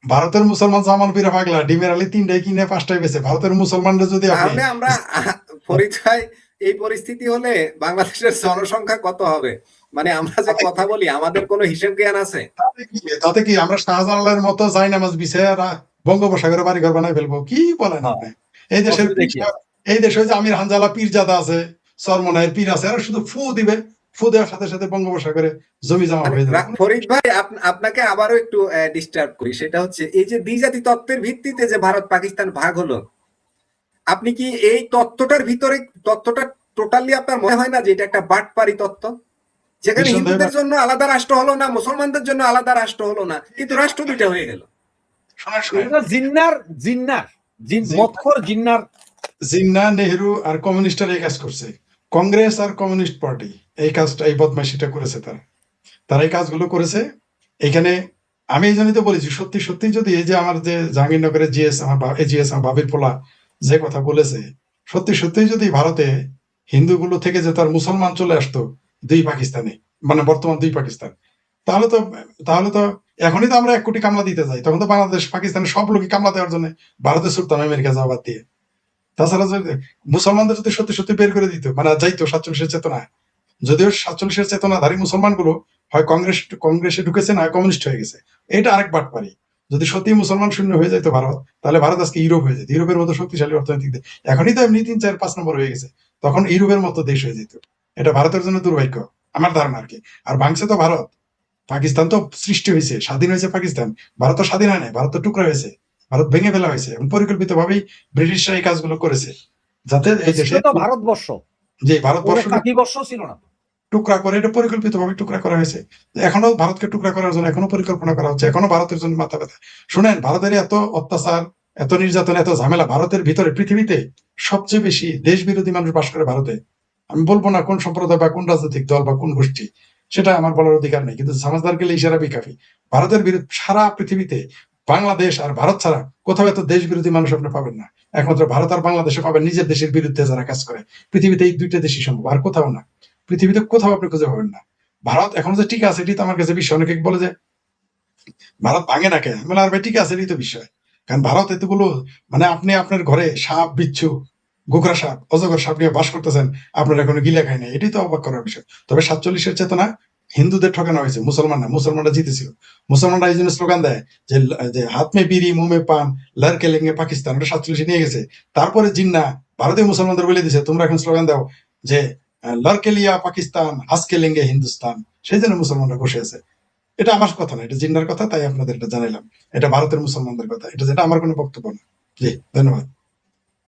ভারতের মুসলমান জামাল পীর পাগলা, ডিমের আলী 3টাই কিনে 5টাই বেচে। ভারতের মুসলমানরা যদি আমরা ফরিদ ভাই এই পরিস্থিতি হলে বাংলাদেশের জনসংখ্যা কত হবে? মানে আমরা যে কথা বলি আমাদের কোনো হিসেব জ্ঞান আছে? তাতে কি আমরা শাহজালালের মতো যাই নামাজ বিছায় বঙ্গোপসাগরে বাড়িঘর বানাই ফেলবো? কি বলেন আপনি? এই দেশের অসুবিধা কি আছে? এই দেশে যে আমির হানজালা পীরজাদা আছে, চরমনায়ের পীর আছে, এরা শুধু ফু দিবে, ফু দেওয়ার সাথে সাথে বঙ্গোপসাগরে জমি জমা হয়ে যাবে। ফরিদ ভাই, আপনাকে আবারও একটু ডিস্টার্ব করি, সেটা হচ্ছে এই যে দ্বিজাতি তত্ত্বের ভিত্তিতে যে ভারত পাকিস্তান ভাগ হলো, আপনি কি এই তত্ত্বটা টোটালি আপনার মনে হয় না যে এটা একটা বাটপারি তত্ত্ব? যেখানে নিঃসন্দেহে হিন্দুদের জন্য আলাদা রাষ্ট্র হলো না, মুসলমানদের জন্য আলাদা রাষ্ট্র হলো না, কিন্তু রাষ্ট্র দুইটা হয়ে গেল। শোনেন, এটা মতখোর জিন্নার জিন্না, নেহেরু আর কমিউনিস্টরা এই কাজ করছে। কংগ্রেস আর কমিউনিস্ট পার্টি এই কাজটা, এই বদমাইশিটা করেছে। তারা এই কাজগুলো করেছে। এখানে আমি এই জন্যই তো বলেছি, সত্যি সত্যি যদি এই যে আমার যে জাহাঙ্গীরনগরের জিএস আমার বাবির পোলা যে কথা বলেছে, সত্যি সত্যি যদি ভারতে হিন্দুগুলো থেকে যে তার মুসলমান চলে আসতো দুই পাকিস্তানে, মানে বর্তমান দুই পাকিস্তান, তাহলে তো এখনই তো আমরা 1 কোটি কামলা দিতে যাই, তখন তো বাংলাদেশ পাকিস্তানের সব লোকই কামলা দেওয়ার জন্য ভারতে ছুটতাম আমেরিকা যাওয়ার দিয়ে। তাছাড়া যদি মুসলমানদের যদি সত্যি সত্যি বের করে দিত, মানে যাইতো 47-এর চেতনা, যদিও 47-এর চেতনাধারী মুসলমান গুলো হয় কংগ্রেসে ঢুকেছে, না কমিউনিস্ট হয়ে গেছে, এটা আরেক বাটপারি। যদি সত্যি মুসলমান শূন্য হয়ে যেত ভারত, তাহলে ভারত আজকে ইউরোপ হয়ে যেত, ইউরোপের মতো শক্তিশালী অর্থনৈতিক দেশ। এখনই তো এমনি 3, 4, 5 নম্বর হয়ে গেছে, তখন ইউরোপের মতো দেশ হয়ে যেত। এটা ভারতের জন্য দুর্ভাগ্য, আমার ধারণা আর কি। আর ভাঙছে তো ভারত, পাকিস্তান তো সৃষ্টি হয়েছে, স্বাধীন হয়েছে পাকিস্তান, ভারত তো স্বাধীন হয় নাই, ভারত তো টুকরা হয়েছে, ভারত ভেঙে ফেলা হয়েছে, এবং পরিকল্পিত ভাবেই ব্রিটিশরা এই কাজগুলো করেছে, যাতে এই দেশে তো ভারতবর্ষ, যে ভারতবর্ষ কাকিবর্ষ ছিল না, টুকরা করে, এটা পরিকল্পিত ভাবে টুকরা করা হয়েছে। এখনো ভারতকে টুকরা করার জন্য এখনো পরিকল্পনা করা হচ্ছে, এখনো ভারতের জন্য মাথা ব্যথা। শুনেন, ভারতের এত অত্যাচার, এত নির্যাতন, এত ঝামেলা, ভারতের ভিতরে পৃথিবীতে সবচেয়ে বেশি দেশ বিরোধী মানুষ বাস করে ভারতে। আমি বলবো না কোন সম্প্রদায় বা কোন রাজনৈতিক দল বা কোন গোষ্ঠী, সেটা আমার বলার অধিকার নেই, কিন্তু সমাজদার গেলে ইশারা বিকাফি। ভারতের বিরুদ্ধে সারা পৃথিবীতে বাংলাদেশ আর ভারত ছাড়া কোথাও এত দেশ বিরোধী মানুষ আপনি পাবেন না। একমাত্র ভারত আর বাংলাদেশে পাবেন নিজের দেশের বিরুদ্ধে যারা কাজ করে, পৃথিবীতে এই 2টা দেশই সম্ভব, আর কোথাও না, পৃথিবীতে কোথাও আপনি খুঁজে পাবেন না। ভারত এখন যে ঠিক আছে, এটি তো আমার কাছে বিষয়। অনেকে বলে যে ভারত ভাঙে না কেন, মানে আর ভাই ঠিক আছে, এটি তো বিষয়। কারণ ভারত এতগুলো, মানে আপনি আপনার ঘরে সাপ, বিচ্ছু, গোকরা সাপ, অজগর সাপ নিয়ে বাস করতেছেন, আপনার এখনো গিলা খায় না, এটাই তো অবাক করার বিষয়। তবে 47-এর চেতনা হিন্দুদের ঠকানো হয়েছে, মুসলমানরা জিতেছিল। মুসলমানরা এই জন্য স্লোগান দেয় যে হাত মে বিড়ি মুহ মে পান লড়কে লেঙ্গে পাকিস্তান, ওটা 47 নিয়ে গেছে। তারপরে জিন্না ভারতীয় মুসলমানদের বলে দিছে, তোমরা এখন স্লোগান দাও যে লড়কে লিয়া পাকিস্তান হাসকে লেঙ্গে হিন্দুস্তান, সেই জন্য মুসলমানরা বসে আছে। এটা আমার কথা না, এটা জিন্নার কথা, তাই আপনাদের এটা জানাইলাম। এটা ভারতের মুসলমানদের কথা, এটা যেটা আমার কোনো বক্তব্য না। জি, ধন্যবাদ।